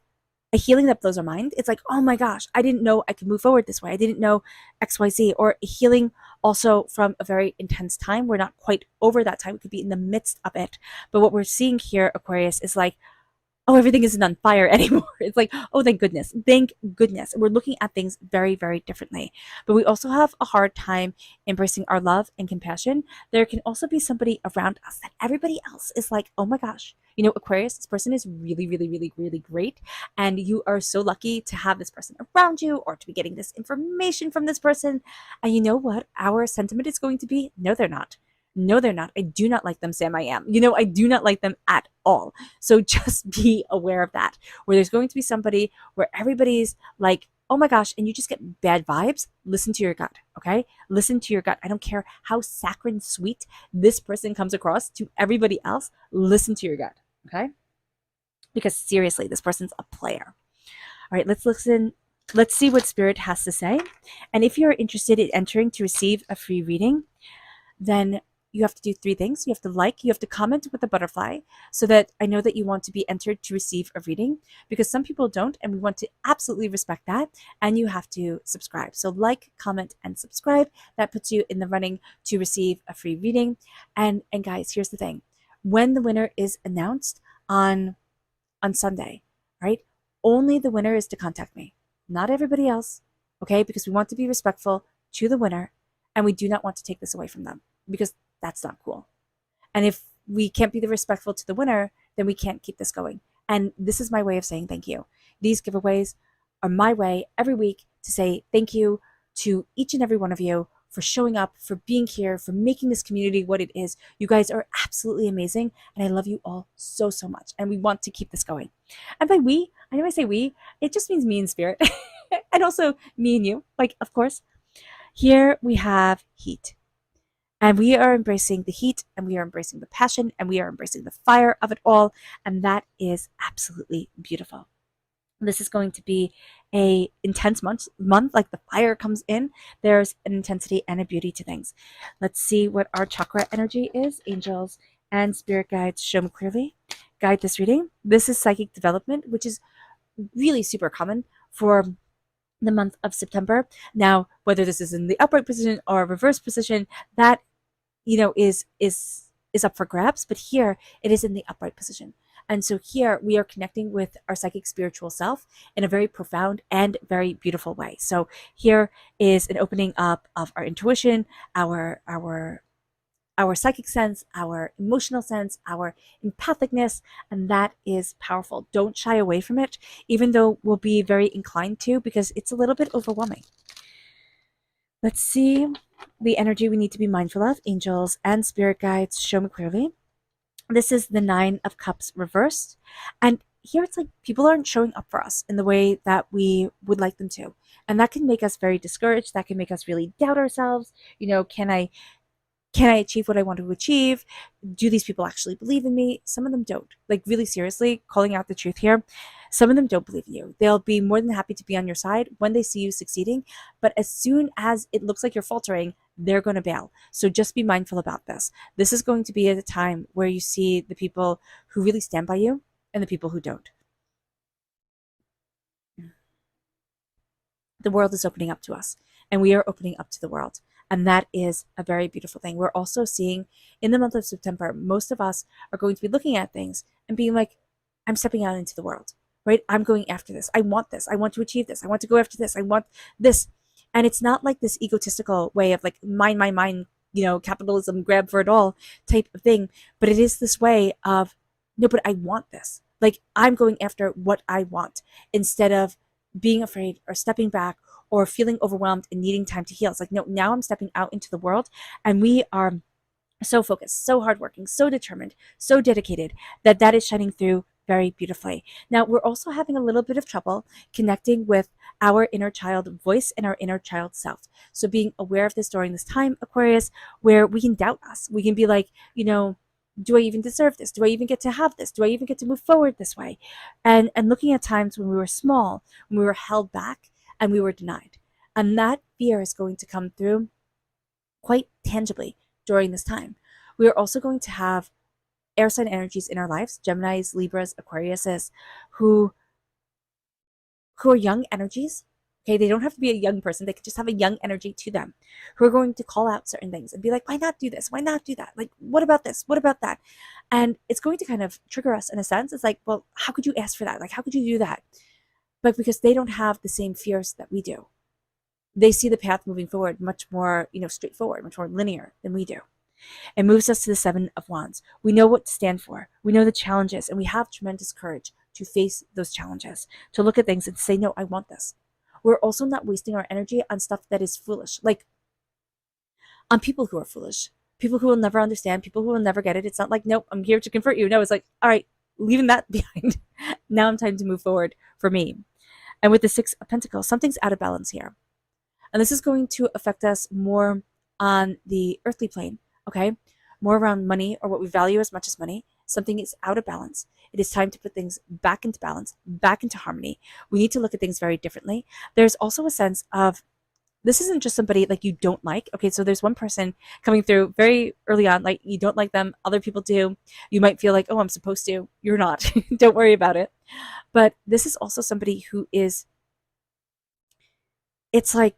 a healing that blows our mind. It's like, oh my gosh, I didn't know I could move forward this way. I didn't know XYZ. Or a healing also from a very intense time. We're not quite over that time. We could be in the midst of it. But what we're seeing here, Aquarius, is like, oh, everything isn't on fire anymore. It's like, oh, thank goodness. Thank goodness. We're looking at things very, very differently. But we also have a hard time embracing our love and compassion. There can also be somebody around us that everybody else is like, oh my gosh, Aquarius, this person is really, really, really, really great. And you are so lucky to have this person around you or to be getting this information from this person. And you know what? Our sentiment is going to be, no, they're not. No, they're not. I do not like them, Sam. I am. I do not like them at all. So just be aware of that. Where there's going to be somebody where everybody's like, oh my gosh, and you just get bad vibes. Listen to your gut, okay? Listen to your gut. I don't care how saccharine sweet this person comes across to everybody else. Listen to your gut, okay? Because seriously, this person's a player. All right, let's listen. Let's see what Spirit has to say. And if you're interested in entering to receive a free reading, then you have to do 3 things. You have to you have to comment with a butterfly so that I know that you want to be entered to receive a reading, because some people don't, and we want to absolutely respect that. And you have to subscribe. So comment, and subscribe. That puts you in the running to receive a free reading. And guys, here's the thing. When the winner is announced on Sunday, right? Only the winner is to contact me, not everybody else, okay? Because we want to be respectful to the winner, and we do not want to take this away from them, because that's not cool. And if we can't be the respectful to the winner, then we can't keep this going. And this is my way of saying thank you. These giveaways are my way every week to say thank you to each and every one of you for showing up, for being here, for making this community what it is. You guys are absolutely amazing, and I love you all so, so much. And we want to keep this going. And by we, I know I say we, it just means me and Spirit, and also me and you, of course. Here we have heat. And we are embracing the heat, and we are embracing the passion, and we are embracing the fire of it all. And that is absolutely beautiful. This is going to be a intense month. Like the fire comes in, there's an intensity and a beauty to things. Let's see what our chakra energy is. Angels and spirit guides, show me clearly. Guide this reading. This is psychic development, which is really super common for the month of September. Now, whether this is in the upright position or reverse position, that is up for grabs, but here it is in the upright position. And so here we are connecting with our psychic spiritual self in a very profound and very beautiful way. So here is an opening up of our intuition, our psychic sense, our emotional sense, our empathicness, and that is powerful. Don't shy away from it, even though we'll be very inclined to, because it's a little bit overwhelming. Let's see the energy we need to be mindful of. Angels and spirit guides, show me clearly. This is the 9 of Cups reversed. And here it's like people aren't showing up for us in the way that we would like them to. And that can make us very discouraged. That can make us really doubt ourselves. Can I achieve what I want to achieve? Do these people actually believe in me? Some of them don't. Really seriously, calling out the truth here. Some of them don't believe in you. They'll be more than happy to be on your side when they see you succeeding. But as soon as it looks like you're faltering, they're going to bail. So just be mindful about this. This is going to be at a time where you see the people who really stand by you and the people who don't. The world is opening up to us, and we are opening up to the world. And that is a very beautiful thing. We're also seeing in the month of September, most of us are going to be looking at things and being like, I'm stepping out into the world, right? I'm going after this. I want this. I want to achieve this. I want to go after this. I want this. And it's not like this egotistical way of mine, capitalism, grab for it all type of thing. But it is this way of, no, but I want this. I'm going after what I want instead of being afraid or stepping back or feeling overwhelmed and needing time to heal. It's no, now I'm stepping out into the world, and we are so focused, so hardworking, so determined, so dedicated that is shining through very beautifully. Now, we're also having a little bit of trouble connecting with our inner child voice and our inner child self. So being aware of this during this time, Aquarius, where we can doubt us. We can be like, do I even deserve this? Do I even get to have this? Do I even get to move forward this way? And looking at times when we were small, when we were held back, and we were denied. And that fear is going to come through quite tangibly during this time. We are also going to have air sign energies in our lives, Geminis, Libras, Aquariuses, who are young energies, Okay, they don't have to be a young person. They could just have a young energy to them who are going to call out certain things and be like, why not do this? Why not do that? Like, what about this? What about that? And it's going to kind of trigger us in a sense. It's like, well, how could you ask for that? Like, how could you do that? But because they don't have the same fears that we do, they see the path moving forward much more, straightforward, much more linear than we do. It moves us to the Seven of Wands. We know what to stand for. We know the challenges, and we have tremendous courage to face those challenges, to look at things and say, no, I want this. We're also not wasting our energy on stuff that is foolish, like on people who are foolish, people who will never understand, people who will never get it. It's not like, nope, I'm here to convert you. No, it's like, all right, leaving that behind. Now I'm time to move forward for me. And with the Six of Pentacles, something's out of balance here. And this is going to affect us more on the earthly plane, okay? More around money, or what we value as much as money. Something is out of balance. It is time to put things back into balance, back into harmony. We need to look at things very differently. There's also a sense of, this isn't just somebody like you don't like. Okay, so there's one person coming through very early on, like you don't like them, other people do. You might feel like, oh, I'm supposed to. You're not. Don't worry about it. But this is also somebody who is, it's like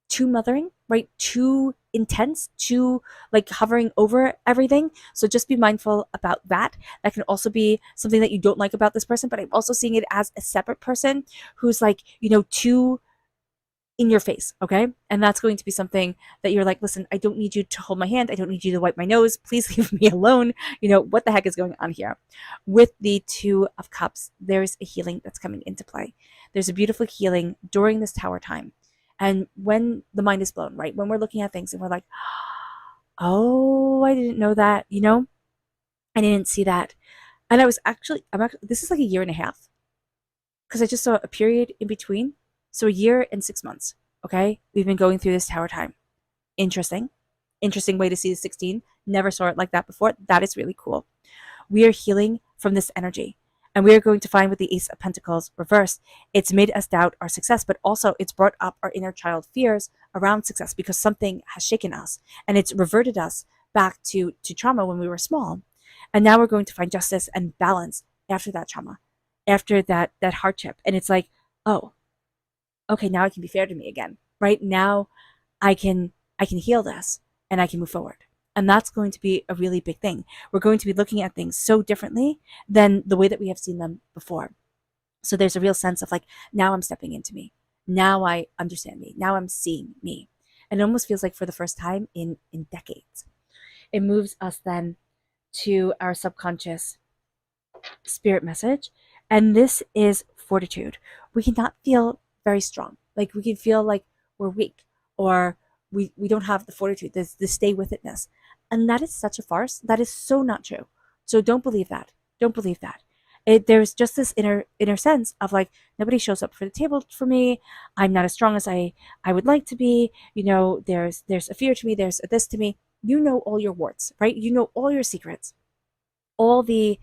too mothering, right? Too intense, too like hovering over everything. So just be mindful about that. That can also be something that you don't like about this person, but I'm also seeing it as a separate person who's like, too in your face, okay? And that's going to be something that you're like, listen, I don't need you to hold my hand. I don't need you to wipe my nose. Please leave me alone. What the heck is going on here? With the Two of Cups, there's a healing that's coming into play. There's a beautiful healing during this tower time. And when the mind is blown, right? When we're looking at things and we're like, oh, I didn't know that, I didn't see that. And this is like a year and a half, because I just saw a period in between. So a year and 6 months, okay? We've been going through this tower time. Interesting. Interesting way to see the 16. Never saw it like that before. That is really cool. We are healing from this energy. And we are going to find with the Ace of Pentacles reversed, it's made us doubt our success, but also it's brought up our inner child fears around success because something has shaken us and it's reverted us back to trauma when we were small. And now we're going to find justice and balance after that trauma, after that hardship. And it's like, oh, okay, now I can be fair to me again, right? Now I can heal this and I can move forward. And that's going to be a really big thing. We're going to be looking at things so differently than the way that we have seen them before. So there's a real sense of like, now I'm stepping into me. Now I understand me. Now I'm seeing me. And it almost feels like for the first time in decades. It moves us then to our subconscious spirit message. And this is fortitude. We cannot feel very strong. Like we can feel like we're weak, or we don't have the fortitude, the stay with itness. And that is such a farce. That is so not true. So don't believe that. Don't believe that. There's just this inner sense of like, nobody shows up for the table for me. I'm not as strong as I would like to be. There's a fear to me. There's a this to me. You know all your warts, right? You know all your secrets, all the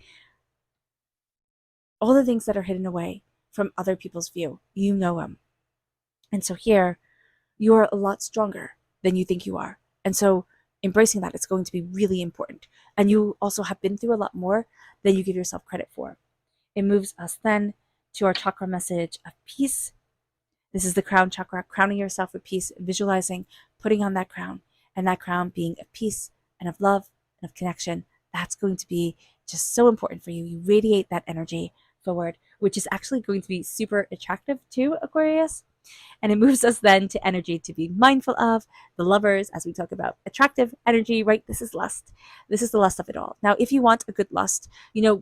things that are hidden away from other people's view. You know them. And so here, you are a lot stronger than you think you are. And so embracing that is going to be really important. And you also have been through a lot more than you give yourself credit for. It moves us then to our chakra message of peace. This is the crown chakra, crowning yourself with peace, visualizing, putting on that crown, and that crown being of peace and of love and of connection. That's going to be just so important for you. You radiate that energy forward, which is actually going to be super attractive to Aquarius. And it moves us then to energy to be mindful of, the lovers, as we talk about attractive energy, right? This is lust. This is the lust of it all. Now, if you want a good lust,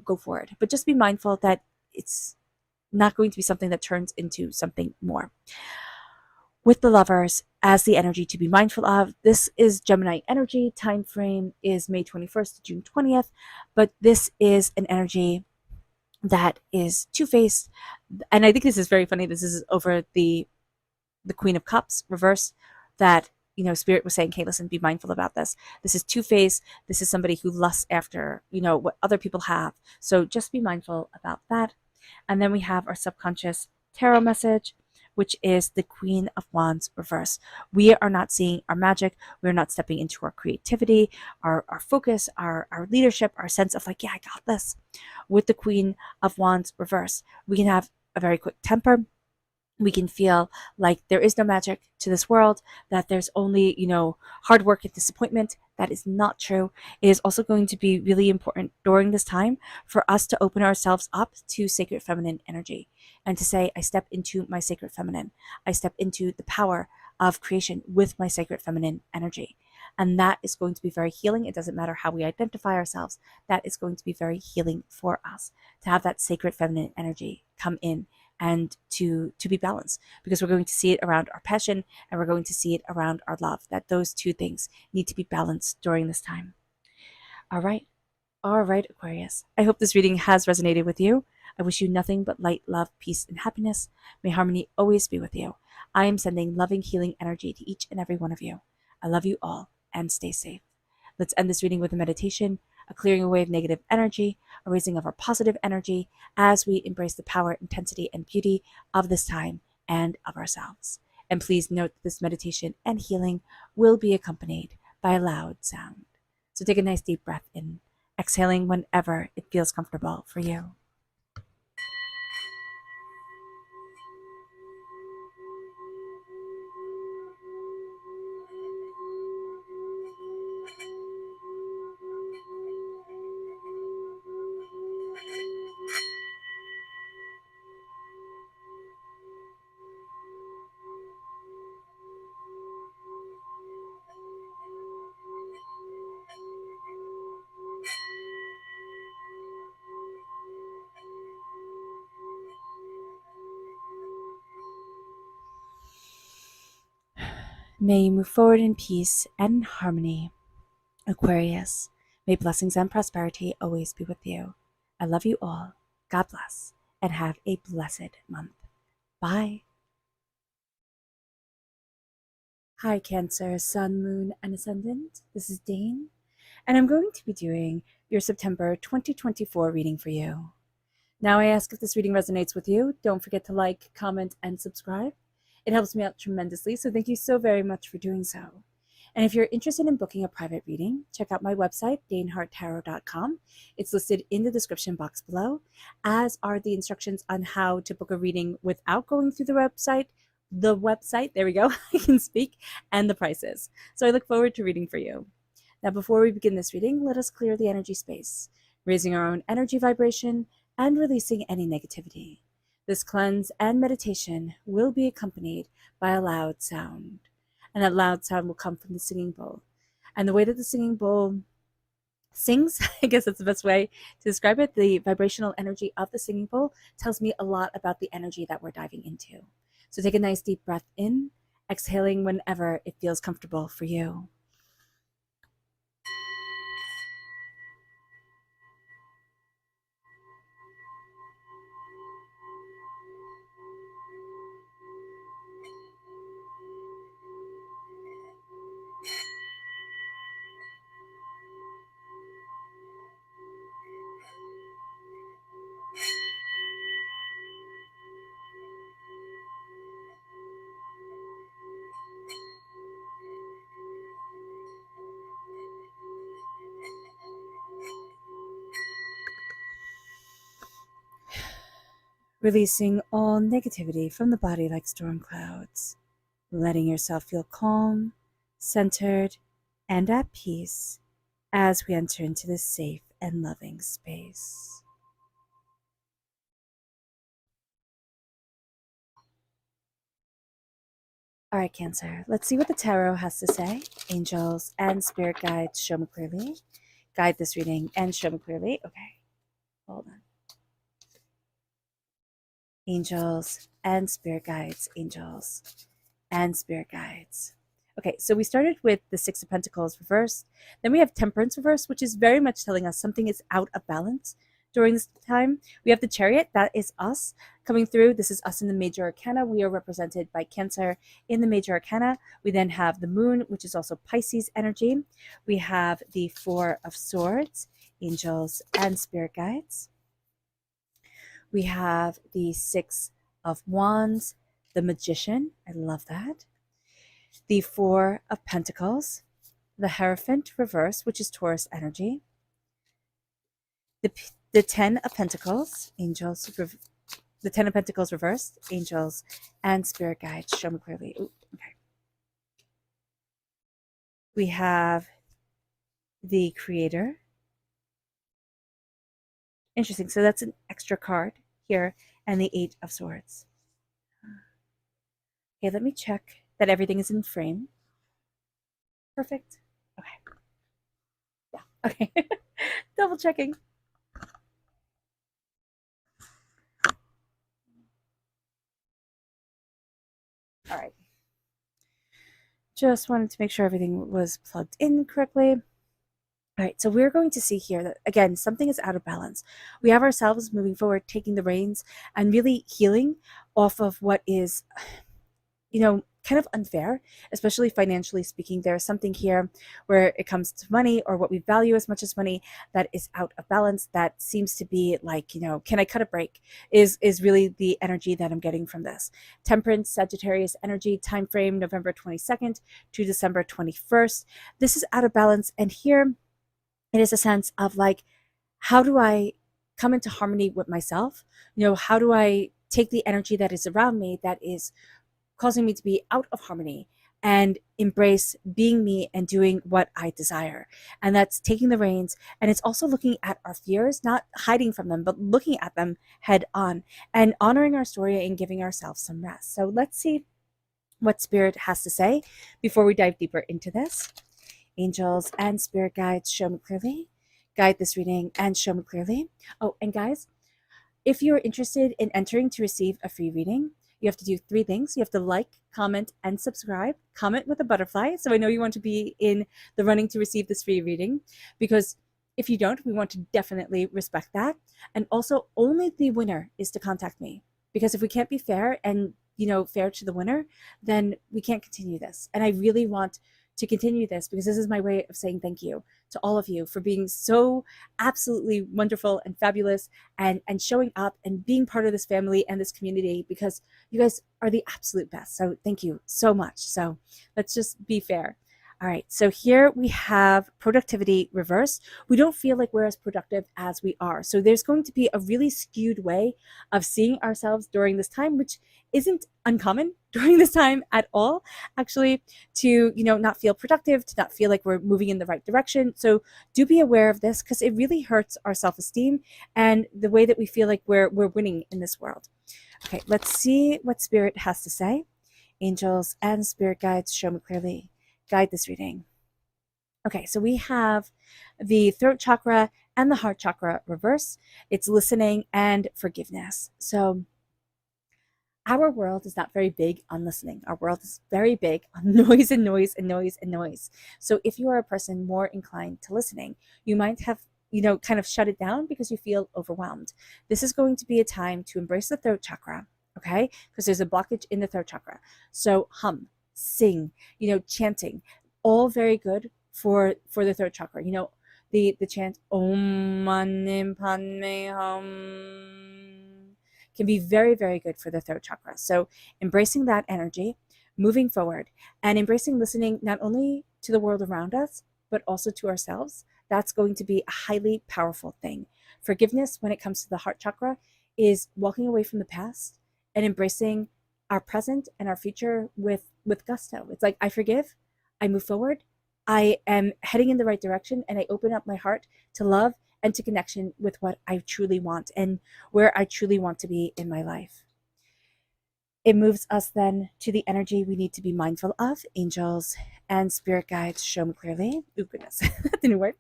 go for it. But just be mindful that it's not going to be something that turns into something more. With the lovers as the energy to be mindful of, this is Gemini energy. Time frame is May 21st to June 20th. But this is an energy that is two-faced. And I think this is very funny. This is over the Queen of Cups reverse, that Spirit was saying, hey, listen, be mindful about this. This is two-faced. This is somebody who lusts after what other people have. So just be mindful about that. And then we have our subconscious tarot message, which is the Queen of Wands reverse. We are not seeing our magic. We're not stepping into our creativity, our focus, our leadership, our sense of like, yeah, I got this. With the Queen of Wands reverse, we can have a very quick temper. We can feel like there is no magic to this world, that there's only, hard work and disappointment. That is not true. It is also going to be really important during this time for us to open ourselves up to sacred feminine energy and to say, I step into my sacred feminine. I step into the power of creation with my sacred feminine energy. And that is going to be very healing. It doesn't matter how we identify ourselves. That is going to be very healing for us to have that sacred feminine energy come in and to be balanced, because we're going to see it around our passion and we're going to see it around our love, that those two things need to be balanced during this time. All right, Aquarius, I hope this reading has resonated with you. I wish you nothing but light, love, peace, and happiness. May harmony always be with you. I am sending loving, healing energy to each and every one of you. I love you all, and stay safe. Let's end this reading with a meditation, a clearing away of negative energy, a raising of our positive energy as we embrace the power, intensity, and beauty of this time and of ourselves. And please note that this meditation and healing will be accompanied by a loud sound. So take a nice deep breath in, exhaling whenever it feels comfortable for you. May you move forward in peace and in harmony. Aquarius, may blessings and prosperity always be with you. I love you all. God bless, and have a blessed month. Bye. Hi, Cancer, Sun, Moon, and Ascendant. This is Dane, and I'm going to be doing your September 2024 reading for you. Now, I ask if this reading resonates with you. Don't forget to like, comment, and subscribe. It helps me out tremendously, so thank you so very much for doing so. And if you're interested in booking a private reading, check out my website, daneharttarot.com. It's listed in the description box below, as are the instructions on how to book a reading without going through the website. There we go, I can speak, and the prices. So I look forward to reading for you. Now, before we begin this reading, let us clear the energy space, raising our own energy vibration and releasing any negativity. This cleanse and meditation will be accompanied by a loud sound. And that loud sound will come from the singing bowl. And the way that the singing bowl sings, I guess that's the best way to describe it, the vibrational energy of the singing bowl tells me a lot about the energy that we're diving into. So take a nice deep breath in, exhaling whenever it feels comfortable for you. Releasing all negativity from the body like storm clouds, letting yourself feel calm, centered, and at peace as we enter into this safe and loving space. All right, Cancer, let's see what the tarot has to say. Angels and spirit guides, show me clearly. Guide this reading and show me clearly. Okay, hold on. Angels and spirit guides, angels and spirit guides. Okay, so we started with the Six of Pentacles reversed. Then we have Temperance reversed, which is very much telling us something is out of balance during this time. We have the Chariot, that is us coming through. This is us in the Major Arcana. We are represented by Cancer in the Major Arcana. We then have the Moon, which is also Pisces energy. We have the Four of Swords, angels and spirit guides. We have the Six of Wands, the Magician. I love that. The Four of Pentacles, the Hierophant reverse, which is Taurus energy. The Ten of Pentacles, angels the Ten of Pentacles reversed, angels and spirit guides, show me clearly. Ooh, okay. We have the Creator. Interesting. So that's an extra card here, and the Eight of Swords. Okay, let me check that everything is in frame. Perfect. Okay. Yeah. Okay. Double checking. All right. Just wanted to make sure everything was plugged in correctly. All right, so we're going to see here that, again, something is out of balance. We have ourselves moving forward, taking the reins, and really healing off of what is, kind of unfair, especially financially speaking. There's something here where it comes to money, or what we value as much as money, that is out of balance. That seems to be like, can I cut a break? Is really the energy that I'm getting from this. Temperance, Sagittarius energy, time frame November 22nd to December 21st. This is out of balance, and here it is a sense of like, how do I come into harmony with myself? How do I take the energy that is around me that is causing me to be out of harmony, and embrace being me and doing what I desire? And that's taking the reins. And it's also looking at our fears, not hiding from them, but looking at them head on and honoring our story and giving ourselves some rest. So let's see what Spirit has to say before we dive deeper into this. Angels and spirit guides, show me clearly. Guide this reading and show me clearly. Oh, and guys, if you're interested in entering to receive a free reading, you have to do 3 things. You have to like, comment, and subscribe. Comment with a butterfly, so I know you want to be in the running to receive this free reading, because if you don't, we want to definitely respect that. And also, only the winner is to contact me, because if we can't be fair and fair to the winner, then we can't continue this. And I really want to continue this, because this is my way of saying thank you to all of you for being so absolutely wonderful and fabulous, and showing up and being part of this family and this community, because you guys are the absolute best. So thank you so much. So let's just be fair. All right, so here we have productivity reversed. We don't feel like we're as productive as we are. So there's going to be a really skewed way of seeing ourselves during this time, which isn't uncommon during this time at all, actually, to not feel productive, to not feel like we're moving in the right direction. So do be aware of this, because it really hurts our self-esteem and the way that we feel like we're winning in this world. Okay, let's see what Spirit has to say. Angels and spirit guides, show me clearly. Guide this reading. Okay, so we have the throat chakra and the heart chakra reverse. It's listening and forgiveness. So our world is not very big on listening. Our world is very big on noise and noise and noise and noise. So if you are a person more inclined to listening, you might have kind of shut it down because you feel overwhelmed. This is going to be a time to embrace the throat chakra, okay? Because there's a blockage in the throat chakra. So hum, sing, chanting, all very good for the throat chakra. The chant Om Mani Padme Hum can be very, very good for the throat chakra. So embracing that energy, moving forward, and embracing listening not only to the world around us, but also to ourselves. That's going to be a highly powerful thing. Forgiveness, when it comes to the heart chakra, is walking away from the past and embracing our present and our future with gusto. It's like, I forgive, I move forward, I am heading in the right direction, and I open up my heart to love and to connection with what I truly want and where I truly want to be in my life. It moves us then to the energy we need to be mindful of. Angels and spirit guides, show me clearly. Oh goodness, that didn't work.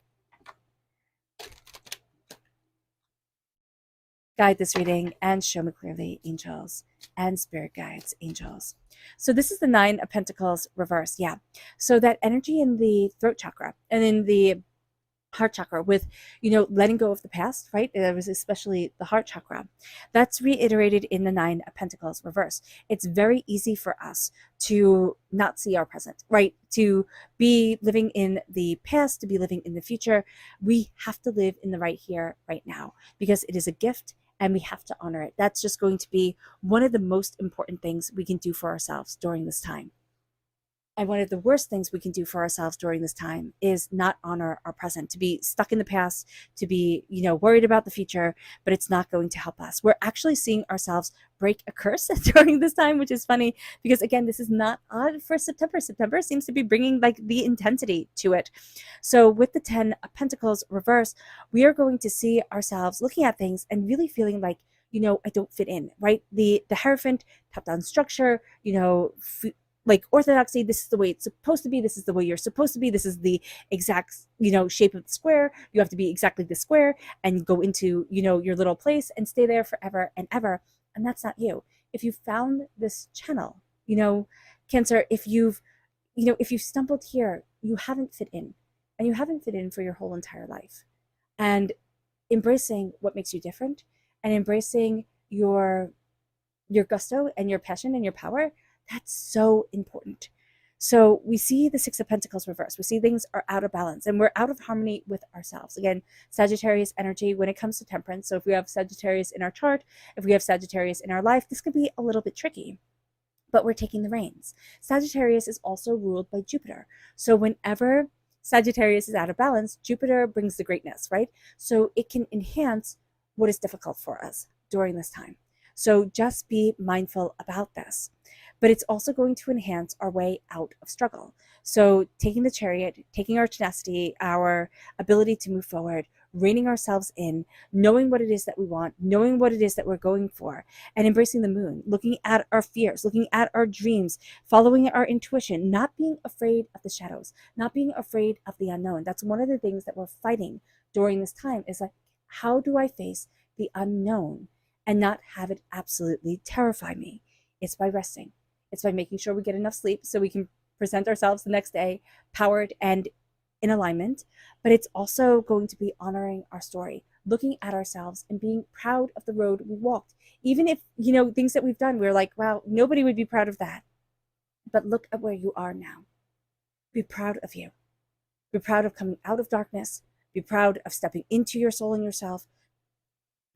Guide this reading and show me clearly, angels and spirit guides, angels. So this is the 9 of Pentacles reversed. Yeah. So that energy in the throat chakra and in the heart chakra with, letting go of the past, right? There was especially the heart chakra. That's reiterated in the 9 of Pentacles reverse. It's very easy for us to not see our present, right? To be living in the past, to be living in the future. We have to live in the right here, right now, because it is a gift and we have to honor it. That's just going to be one of the most important things we can do for ourselves during this time. And one of the worst things we can do for ourselves during this time is not honor our present, to be stuck in the past, to be, worried about the future, but it's not going to help us. We're actually seeing ourselves break a curse during this time, which is funny because, again, this is not odd for September. September seems to be bringing like the intensity to it. So with the 10 of Pentacles reverse, we are going to see ourselves looking at things and really feeling like, I don't fit in, right? The Hierophant, top down structure, like orthodoxy, this is the way it's supposed to be, this is the way you're supposed to be, this is the exact shape of the square, you have to be exactly the square and go into your little place and stay there forever and ever. And that's not you. If you found this channel, Cancer, if you've stumbled here, you haven't fit in, and you haven't fit in for your whole entire life. And embracing what makes you different and embracing your gusto and your passion and your power, that's so important. So we see the Six of Pentacles reverse. We see things are out of balance and we're out of harmony with ourselves. Again, Sagittarius energy when it comes to temperance. So if we have Sagittarius in our chart, if we have Sagittarius in our life, this could be a little bit tricky, but we're taking the reins. Sagittarius is also ruled by Jupiter. So whenever Sagittarius is out of balance, Jupiter brings the greatness, right? So it can enhance what is difficult for us during this time. So just be mindful about this. But it's also going to enhance our way out of struggle. So taking the Chariot, taking our tenacity, our ability to move forward, reining ourselves in, knowing what it is that we want, knowing what it is that we're going for, and embracing the Moon, looking at our fears, looking at our dreams, following our intuition, not being afraid of the shadows, not being afraid of the unknown. That's one of the things that we're fighting during this time, is like, how do I face the unknown and not have it absolutely terrify me? It's by resting. It's by making sure we get enough sleep so we can present ourselves the next day powered and in alignment. But it's also going to be honoring our story, looking at ourselves and being proud of the road we walked. Even if, things that we've done, we're like, wow, nobody would be proud of that. But look at where you are now. Be proud of you. Be proud of coming out of darkness. Be proud of stepping into your soul and yourself.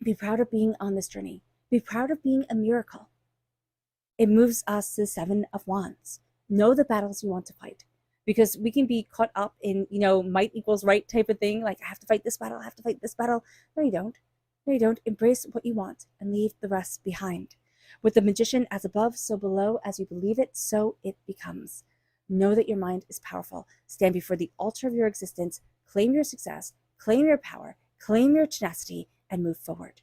Be proud of being on this journey. Be proud of being a miracle. It moves us to the Seven of Wands. Know the battles you want to fight, because we can be caught up in, might equals right type of thing. Like, I have to fight this battle. I have to fight this battle. No, you don't. No, you don't. Embrace what you want and leave the rest behind. With the Magician, as above, so below, as you believe it, so it becomes. Know that your mind is powerful. Stand before the altar of your existence. Claim your success. Claim your power. Claim your tenacity and move forward.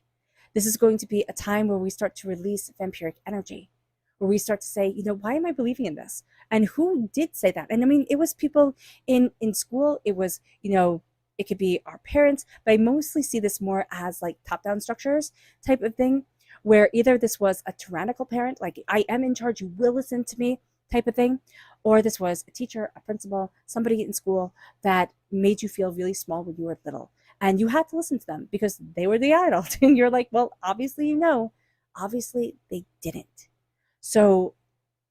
This is going to be a time where we start to release vampiric energy, where we start to say, why am I believing in this? And who did say that? And I mean, it was people in school. It was, it could be our parents, but I mostly see this more as like top-down structures type of thing, where either this was a tyrannical parent, like, I am in charge, you will listen to me type of thing, or this was a teacher, a principal, somebody in school that made you feel really small when you were little. And you had to listen to them because they were the adult. And you're like, well, obviously, obviously they didn't. So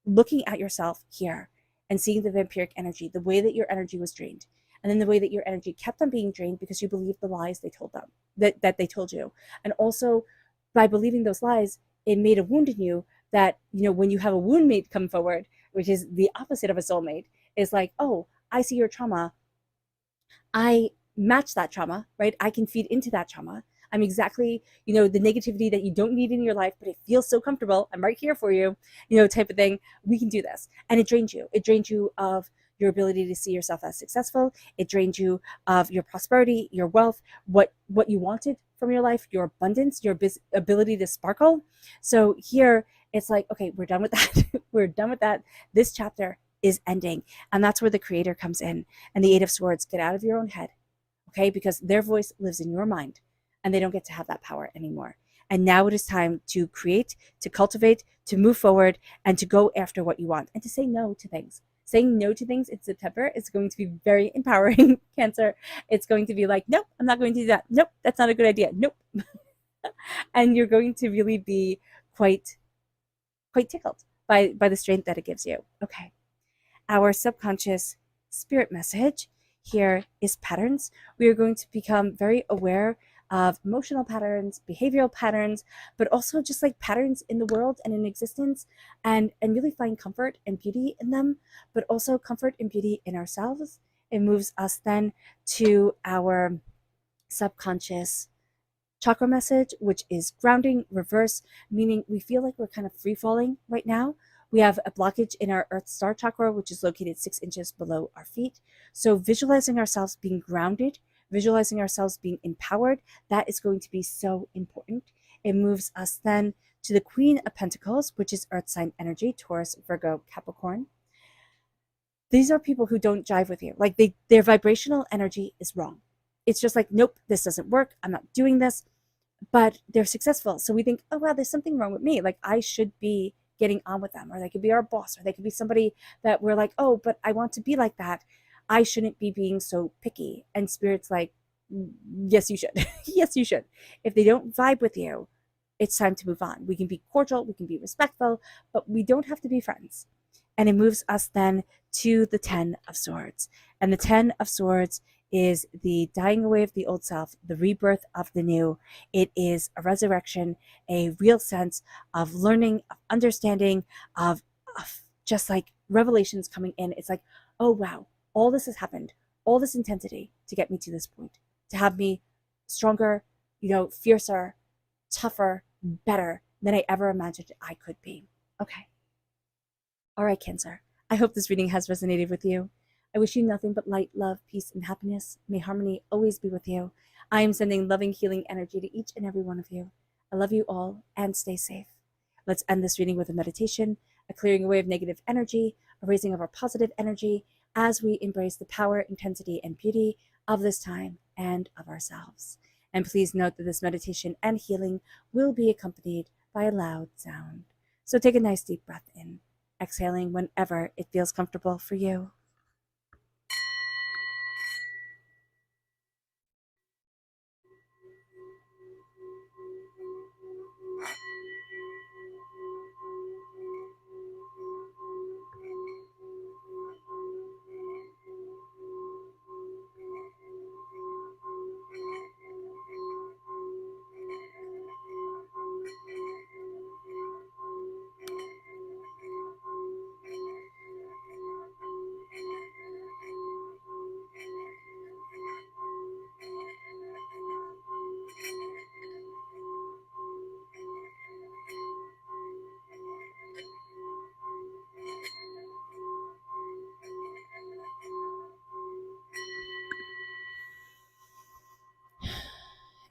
looking at yourself here and seeing the vampiric energy, the way that your energy was drained, and then the way that your energy kept on being drained because you believed the lies they told them, that they told you. And also by believing those lies, it made a wound in you that, when you have a wound mate come forward, which is the opposite of a soulmate, is like, oh, I see your trauma. I match that trauma, right? I can feed into that trauma. I'm exactly, the negativity that you don't need in your life, but it feels so comfortable. I'm right here for you, type of thing. We can do this. And it drains you. It drains you of your ability to see yourself as successful. It drains you of your prosperity, your wealth, what you wanted from your life, your abundance, your ability to sparkle. So here it's like, okay, we're done with that. We're done with that. This chapter is ending. And that's where the Creator comes in. And the Eight of Swords, get out of your own head, okay? Because their voice lives in your mind and they don't get to have that power anymore. And now it is time to create, to cultivate, to move forward, and to go after what you want, and to say no to things. Saying no to things in September is going to be very empowering, Cancer. It's going to be like, nope, I'm not going to do that. Nope, that's not a good idea. Nope. And you're going to really be quite tickled by the strength that it gives you. Okay. Our subconscious spirit message here is patterns. We are going to become very aware of emotional patterns, behavioral patterns, but also just like patterns in the world and in existence, and really find comfort and beauty in them, but also comfort and beauty in ourselves. It moves us then to our subconscious chakra message, which is grounding reverse, meaning we feel like we're kind of free falling right now. We have a blockage in our Earth Star chakra, which is located 6 inches below our feet. So visualizing ourselves being grounded, visualizing ourselves being empowered, that is going to be so important. It moves us then to the Queen of Pentacles, which is Earth sign energy, Taurus, Virgo, Capricorn. These are people who don't jive with you. Like their vibrational energy is wrong. It's just like, nope, this doesn't work. I'm not doing this. But they're successful. So we think, oh, wow, there's something wrong with me. Like I should be getting on with them, or they could be our boss, or they could be somebody that we're like, oh, but I want to be like that. I shouldn't be being so picky. And Spirit's like, yes, you should. Yes, you should. If they don't vibe with you, it's time to move on. We can be cordial, we can be respectful, but we don't have to be friends. And it moves us then to the 10 of Swords. And the 10 of Swords is the dying away of the old self, the rebirth of the new. It is a resurrection, a real sense of learning, of understanding, of just like revelations coming in. It's like, oh, wow, all this has happened, all this intensity to get me to this point, to have me stronger, fiercer, tougher, better than I ever imagined I could be. Okay. All right, Cancer. I hope this reading has resonated with you. I wish you nothing but light, love, peace, and happiness. May harmony always be with you. I am sending loving, healing energy to each and every one of you. I love you all, and stay safe. Let's end this reading with a meditation, a clearing away of negative energy, a raising of our positive energy as we embrace the power, intensity, and beauty of this time and of ourselves. And please note that this meditation and healing will be accompanied by a loud sound. So take a nice deep breath in, exhaling whenever it feels comfortable for you.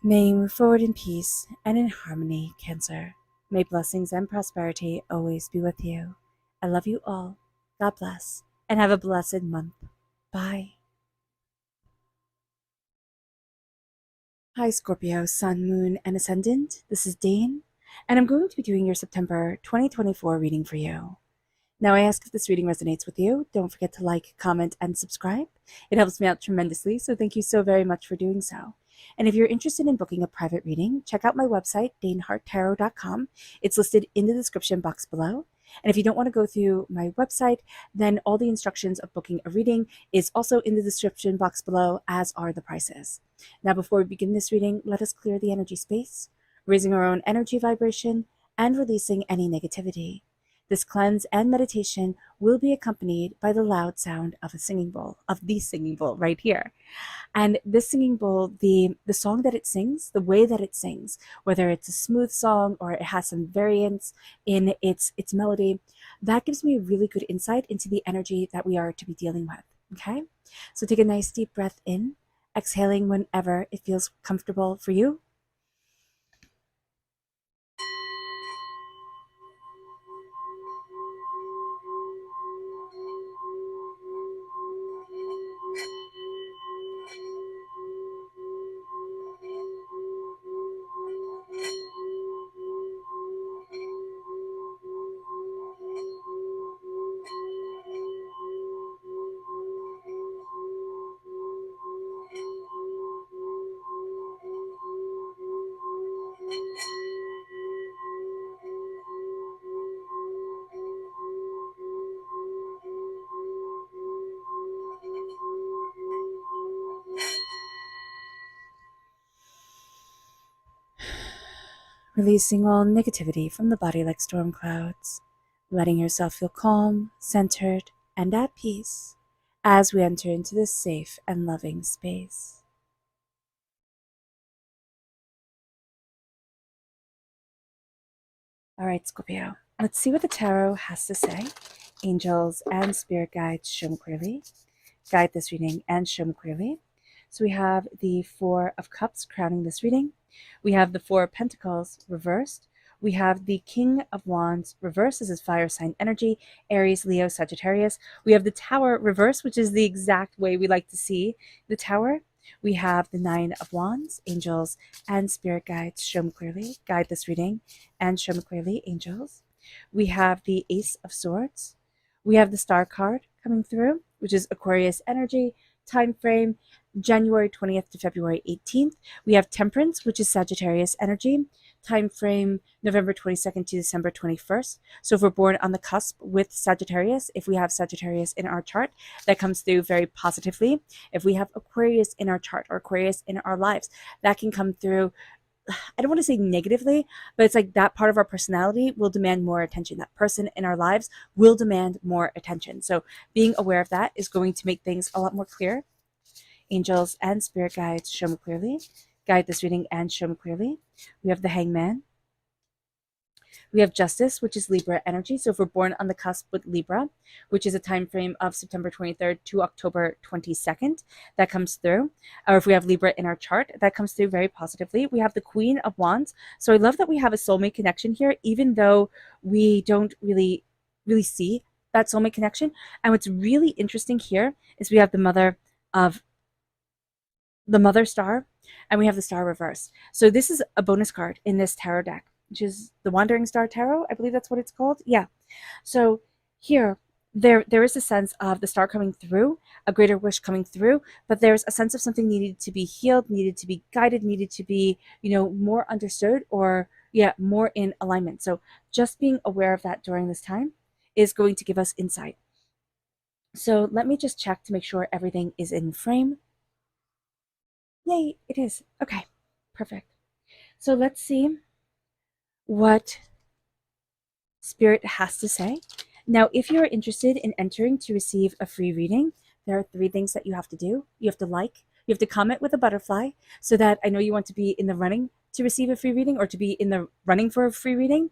May you move forward in peace and in harmony, Cancer. May blessings and prosperity always be with you. I love you all. God bless, and have a blessed month. Bye. Hi, Scorpio, Sun, Moon, and Ascendant. This is Dane, and I'm going to be doing your September 2024 reading for you. Now, I ask if this reading resonates with you. Don't forget to like, comment, and subscribe. It helps me out tremendously, so thank you so very much for doing so. And if you're interested in booking a private reading, check out my website, daneharttarot.com. It's listed in the description box below. And if you don't want to go through my website, then all the instructions of booking a reading is also in the description box below, as are the prices. Now, before we begin this reading, let us clear the energy space, raising our own energy vibration and releasing any negativity. This cleanse and meditation will be accompanied by the loud sound of the singing bowl right here. And this singing bowl, the song that it sings, the way that it sings, whether it's a smooth song or it has some variance in its melody, that gives me a really good insight into the energy that we are to be dealing with. Okay? So take a nice deep breath in, exhaling whenever it feels comfortable for you. releasing all negativity from the body like storm clouds, letting yourself feel calm, centered, and at peace as we enter into this safe and loving space. All right, Scorpio, let's see what the tarot has to say. Angels and spirit guides, show me clearly. Guide this reading and show me clearly. So we have the Four of Cups crowning this reading. We have the Four of Pentacles reversed. We have the King of Wands reversed. This is fire sign energy, Aries, Leo, Sagittarius. We have the Tower reversed, which is the exact way we like to see the Tower. We have the Nine of Wands, angels and spirit guides, show me clearly. Guide this reading and show me clearly, angels. We have the Ace of Swords. We have the Star card coming through, which is Aquarius energy, time frame January 20th to February 18th. We have Temperance, which is Sagittarius energy, time frame November 22nd to December 21st. So if we're born on the cusp with Sagittarius, if we have Sagittarius in our chart, that comes through very positively. If we have Aquarius in our chart or Aquarius in our lives, that can come through, I don't want to say negatively, but it's like that part of our personality will demand more attention. That person in our lives will demand more attention. So being aware of that is going to make things a lot more clear. Angels and spirit guides, show me clearly. Guide this reading and show me clearly. We have the Hangman. We have Justice, which is Libra energy. So if we're born on the cusp with Libra, which is a time frame of September 23rd to October 22nd, that comes through. Or if we have Libra in our chart, that comes through very positively. We have the Queen of Wands. So I love that we have a soulmate connection here, even though we don't really see that soulmate connection. And what's really interesting here is we have the Mother Star, and we have the Star reversed. So this is a bonus card in this tarot deck, which is the Wandering Star Tarot. I believe that's what it's called. Yeah. So here, there is a sense of the star coming through, a greater wish coming through, but there's a sense of something needed to be healed, needed to be guided, needed to be, more understood, or more in alignment. So just being aware of that during this time is going to give us insight. So let me just check to make sure everything is in frame. Yay, it is. Okay, perfect. So let's see what Spirit has to say. Now, if you're interested in entering to receive a free reading, there are 3 things that you have to do. You have to you have to comment with a butterfly, so that I know you want to be in the running to receive a free reading, or to be in the running for a free reading,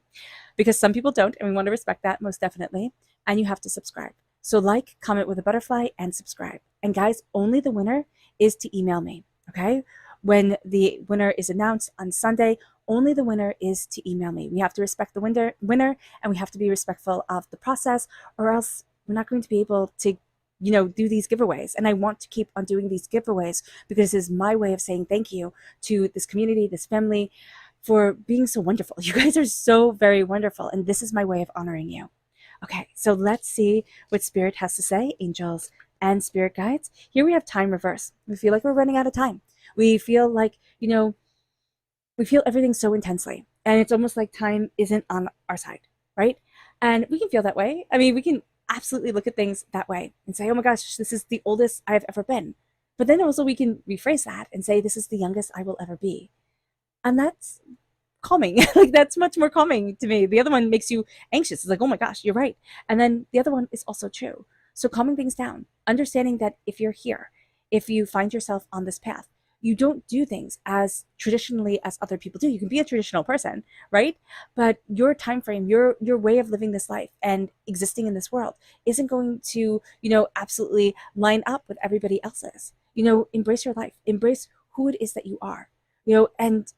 because some people don't, and we want to respect that, most definitely. And you have to subscribe. So comment with a butterfly, and subscribe. And guys, only the winner is to email me, okay? When the winner is announced on Sunday, only the winner is to email me. We have to respect the winner, and we have to be respectful of the process, or else we're not going to be able to do these giveaways. And I want to keep on doing these giveaways, because this is my way of saying thank you to this community, this family, for being so wonderful. You guys are so very wonderful, and this is my way of honoring you. Okay, so let's see what Spirit has to say, angels and spirit guides. Here we have time reverse. We feel like we're running out of time. We feel like, we feel everything so intensely, and it's almost like time isn't on our side, right? And we can feel that way. I mean, we can absolutely look at things that way and say, oh my gosh, this is the oldest I've ever been. But then also we can rephrase that and say, this is the youngest I will ever be. And that's calming. Like, that's much more calming to me. The other one makes you anxious. It's like, oh my gosh, you're right. And then the other one is also true. So calming things down, understanding that if you're here, if you find yourself on this path, you don't do things as traditionally as other people do. You can be a traditional person, right? But your time frame, your way of living this life and existing in this world isn't going to, absolutely line up with everybody else's. Embrace your life, embrace who it is that you are, and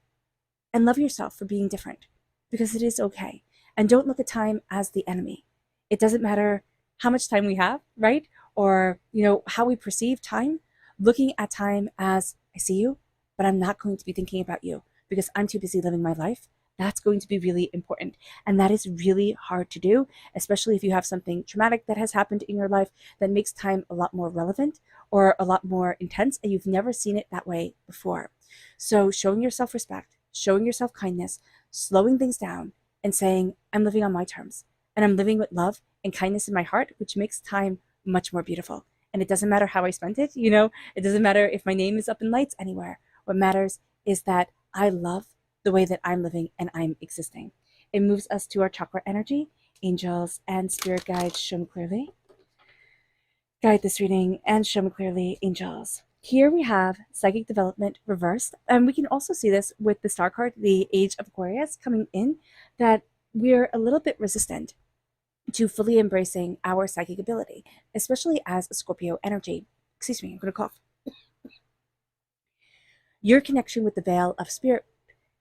love yourself for being different, because it is okay. And don't look at time as the enemy. It doesn't matter how much time we have, right? Or, how we perceive time. Looking at time as, I see you, but I'm not going to be thinking about you because I'm too busy living my life. That's going to be really important. And that is really hard to do, especially if you have something traumatic that has happened in your life that makes time a lot more relevant or a lot more intense, and you've never seen it that way before. So showing yourself respect, showing yourself kindness, slowing things down, and saying, I'm living on my terms, and I'm living with love and kindness in my heart, which makes time much more beautiful. And it doesn't matter how I spent it, it doesn't matter if my name is up in lights anywhere. What matters is that I love the way that I'm living and I'm existing. It moves us to our chakra energy. Angels and spirit guides, show me clearly. Guide this reading and show me clearly, angels. Here we have psychic development reversed, and we can also see this with the star card, the age of Aquarius, coming in, that we're a little bit resistant to fully embracing our psychic ability, especially as a Scorpio energy. Excuse me, I'm going to cough. Your connection with the veil of spirit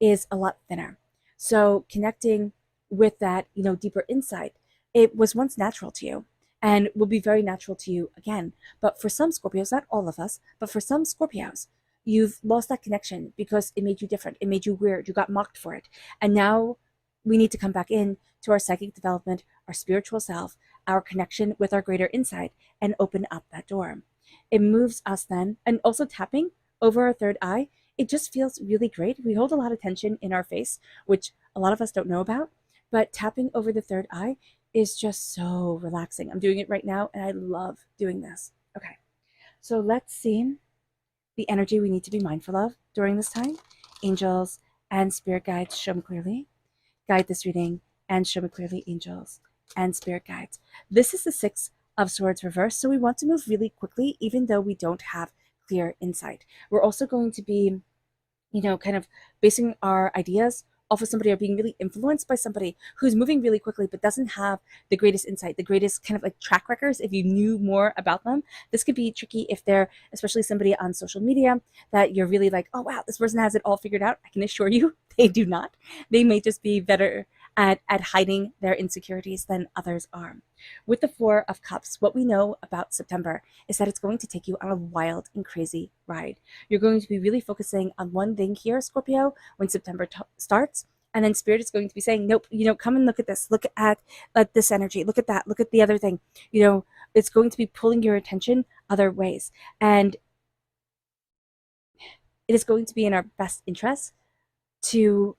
is a lot thinner. So connecting with that, deeper insight, it was once natural to you and will be very natural to you again. But for some Scorpios, not all of us, but for some Scorpios, you've lost that connection because it made you different. It made you weird. You got mocked for it. And now we need to come back in to our psychic development, our spiritual self, our connection with our greater insight, and open up that door. It moves us then, and also tapping over our third eye, it just feels really great. We hold a lot of tension in our face, which a lot of us don't know about, but tapping over the third eye is just so relaxing. I'm doing it right now, and I love doing this. Okay, so let's see the energy we need to be mindful of during this time. Angels and spirit guides, show me clearly. Guide this reading and show me clearly, angels and spirit guides. This is the Six of Swords reversed, so we want to move really quickly, even though we don't have clear insight. We're also going to be, kind of basing our ideas off of somebody or being really influenced by somebody who's moving really quickly but doesn't have the greatest insight, the greatest kind of like track records. If you knew more about them, this could be tricky if they're especially somebody on social media that you're really like, oh wow, this person has it all figured out. I can assure you they do not. They may just be better at hiding their insecurities than others are. With the Four of Cups, what we know about September is that it's going to take you on a wild and crazy ride. You're going to be really focusing on one thing here, Scorpio, when September starts. And then Spirit is going to be saying, nope, come and look at this. Look at this energy. Look at that. Look at the other thing. It's going to be pulling your attention other ways. And it is going to be in our best interest to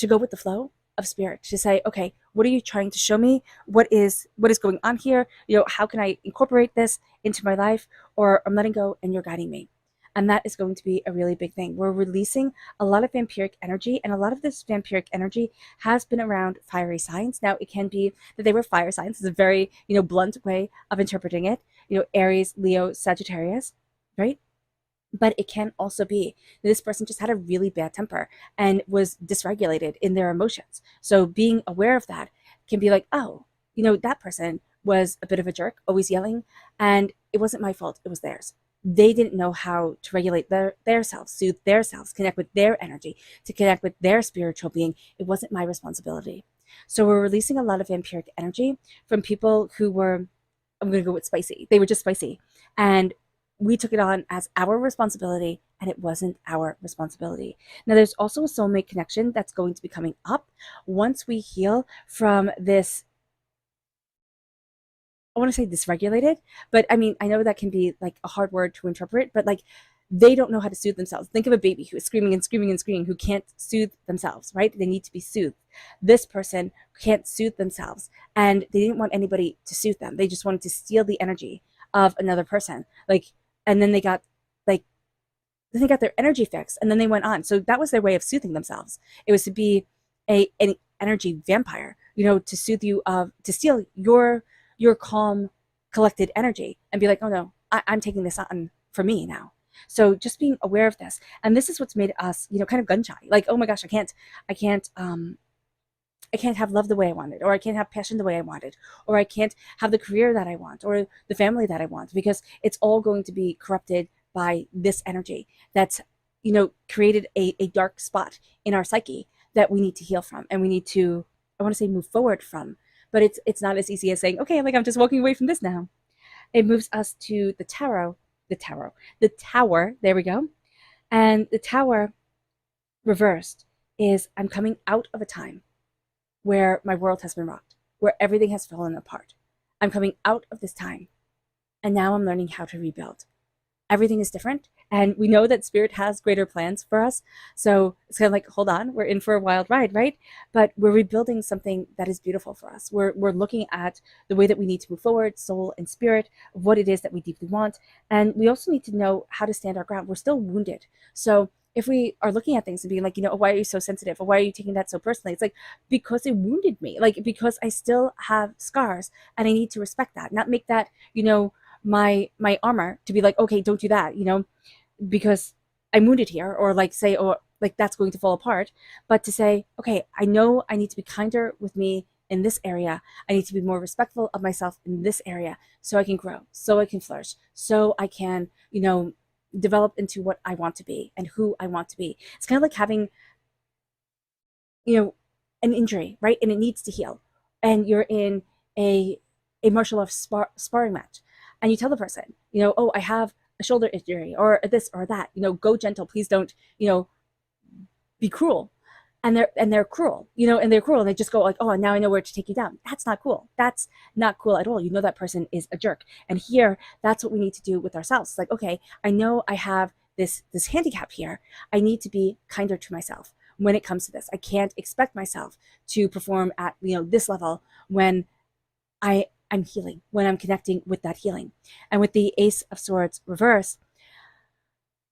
go with the flow of Spirit, to say, okay, what are you trying to show me? What is going on here? How can I incorporate this into my life? Or I'm letting go and you're guiding me. And that is going to be a really big thing. We're releasing a lot of vampiric energy, and a lot of this vampiric energy has been around fiery signs. Now, it can be that they were fire signs. It's a very, blunt way of interpreting it. Aries, Leo, Sagittarius, right? But it can also be that this person just had a really bad temper and was dysregulated in their emotions. So being aware of that can be like, oh, that person was a bit of a jerk, always yelling, and it wasn't my fault, it was theirs. They didn't know how to regulate their selves, soothe their selves, connect with their energy, to connect with their spiritual being. It wasn't my responsibility. So we're releasing a lot of vampiric energy from people who were, I'm going to go with spicy. They were just spicy. And we took it on as our responsibility, and it wasn't our responsibility. Now, there's also a soulmate connection that's going to be coming up once we heal from this. I want to say dysregulated, but I mean, I know that can be like a hard word to interpret, but like they don't know how to soothe themselves. Think of a baby who is screaming and screaming and screaming, who can't soothe themselves, right? They need to be soothed. This person can't soothe themselves, and they didn't want anybody to soothe them. They just wanted to steal the energy of another person. And then they got their energy fixed, and then they went on. So that was their way of soothing themselves. It was to be an energy vampire, to soothe you, to steal your calm, collected energy, and be like, oh no, I'm taking this on for me now. So just being aware of this, and this is what's made us, kind of gun shy. Like, oh my gosh, I can't have love the way I wanted, or I can't have passion the way I wanted, or I can't have the career that I want, or the family that I want, because it's all going to be corrupted by this energy that's, created a dark spot in our psyche that we need to heal from, and we need to, I want to say, move forward from. But it's not as easy as saying, okay, I'm just walking away from this now. It moves us to the tower, there we go. And the tower reversed is, I'm coming out of a time where my world has been rocked, where everything has fallen apart. I'm coming out of this time, and now I'm learning how to rebuild. Everything is different, and we know that Spirit has greater plans for us. So it's kind of like, hold on, we're in for a wild ride, right? But we're rebuilding something that is beautiful for us. We're looking at the way that we need to move forward, soul and spirit, what it is that we deeply want. And we also need to know how to stand our ground. We're still wounded. So if we are looking at things and being like, oh, why are you so sensitive? Or why are you taking that so personally? It's like, because it wounded me, like, because I still have scars and I need to respect that, not make that, my armor to be like, okay, don't do that, because I'm wounded here, or like say, or like that's going to fall apart, but to say, okay, I know I need to be kinder with me in this area. I need to be more respectful of myself in this area so I can grow, so I can flourish, so I can, develop into what I want to be and who I want to be. It's kind of like having, an injury, right? And it needs to heal. And you're in a martial arts sparring match, and you tell the person, oh, I have a shoulder injury or this or that, go gentle, please don't, be cruel. And they're cruel, and they're cruel, and they just go like, oh, now I know where to take you down. That's not cool. That's not cool at all. That person is a jerk. And here, that's what we need to do with ourselves. It's like, okay, I know I have this handicap here. I need to be kinder to myself when it comes to this. I can't expect myself to perform at, this level when I'm healing, when I'm connecting with that healing. And with the Ace of Swords reverse,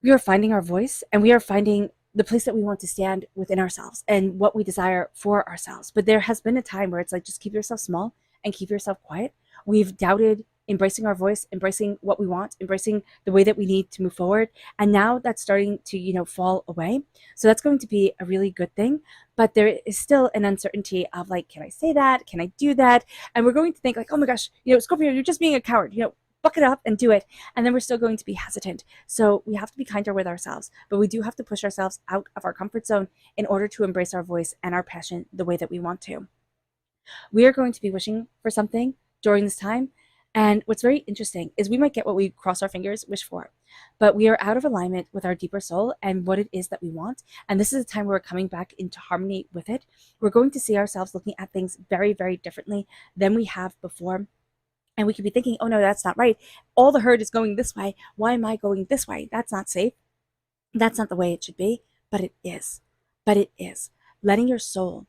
we are finding our voice, and we are finding the place that we want to stand within ourselves and what we desire for ourselves. But there has been a time where it's like, just keep yourself small and keep yourself quiet. We've doubted embracing our voice, embracing what we want, embracing the way that we need to move forward. And now that's starting to, fall away. So that's going to be a really good thing. But there is still an uncertainty of like, can I say that? Can I do that? And we're going to think like, oh my gosh, Scorpio, you're just being a coward, buck it up and do it. And then we're still going to be hesitant. So we have to be kinder with ourselves, but we do have to push ourselves out of our comfort zone in order to embrace our voice and our passion the way that we want to. We are going to be wishing for something during this time. And what's very interesting is we might get what we cross our fingers wish for, but we are out of alignment with our deeper soul and what it is that we want. And this is a time where we're coming back into harmony with it. We're going to see ourselves looking at things very, very differently than we have before. And we could be thinking, oh no, that's not right. All the herd is going this way. Why am I going this way? That's not safe. That's not the way it should be. But it is. But it is. Letting your soul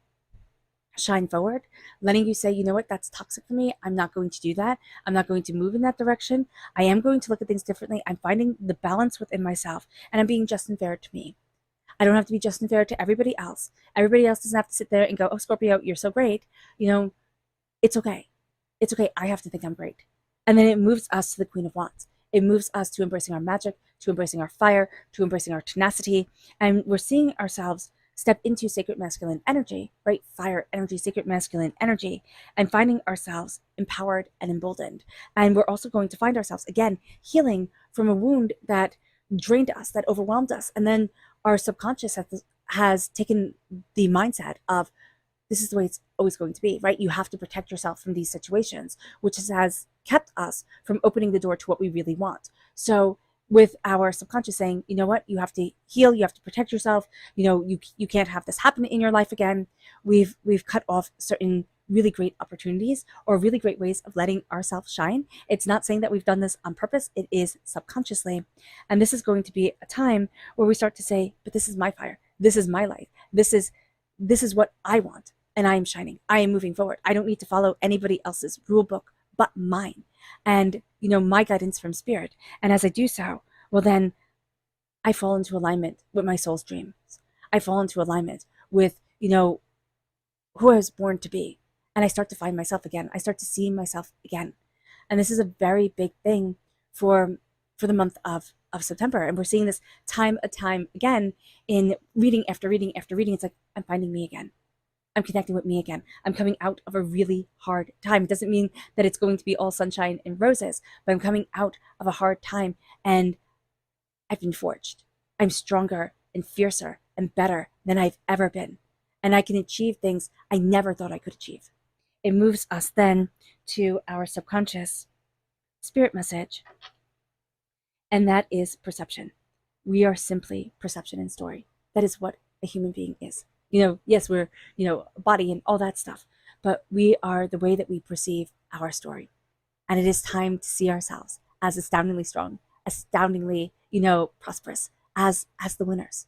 shine forward, letting you say, you know what, that's toxic for me. I'm not going to do that. I'm not going to move in that direction. I am going to look at things differently. I'm finding the balance within myself, and I'm being just and fair to me. I don't have to be just and fair to everybody else. Everybody else doesn't have to sit there and go, oh, Scorpio, you're so great. It's okay. It's okay. I have to think I'm great. And then it moves us to the Queen of Wands. It moves us to embracing our magic, to embracing our fire, to embracing our tenacity. And we're seeing ourselves step into sacred masculine energy, right? Fire energy, sacred masculine energy, and finding ourselves empowered and emboldened. And we're also going to find ourselves, again, healing from a wound that drained us, that overwhelmed us. And then our subconscious has taken the mindset of, this is the way it's always going to be, right? You have to protect yourself from these situations, which has kept us from opening the door to what we really want. So with our subconscious saying, you know what, you have to heal, you have to protect yourself, you can't have this happen in your life again. We've cut off certain really great opportunities or really great ways of letting ourselves shine. It's not saying that we've done this on purpose. It is subconsciously. And this is going to be a time where we start to say, but this is my fire. This is my life. This is what I want. And I am shining. I am moving forward. I don't need to follow anybody else's rule book but mine. And, my guidance from spirit. And as I do so, well, then I fall into alignment with my soul's dreams. I fall into alignment with, who I was born to be. And I start to find myself again. I start to see myself again. And this is a very big thing for the month of September. And we're seeing this time again in reading after reading after reading. It's like, I'm finding me again. I'm connecting with me again. I'm coming out of a really hard time. It doesn't mean that it's going to be all sunshine and roses, but I'm coming out of a hard time and I've been forged. I'm stronger and fiercer and better than I've ever been. And I can achieve things I never thought I could achieve. It moves us then to our subconscious spirit message, and that is perception. We are simply perception and story. That is what a human being is. Yes, we're, body and all that stuff, but we are the way that we perceive our story. And it is time to see ourselves as astoundingly strong, astoundingly, prosperous, as the winners.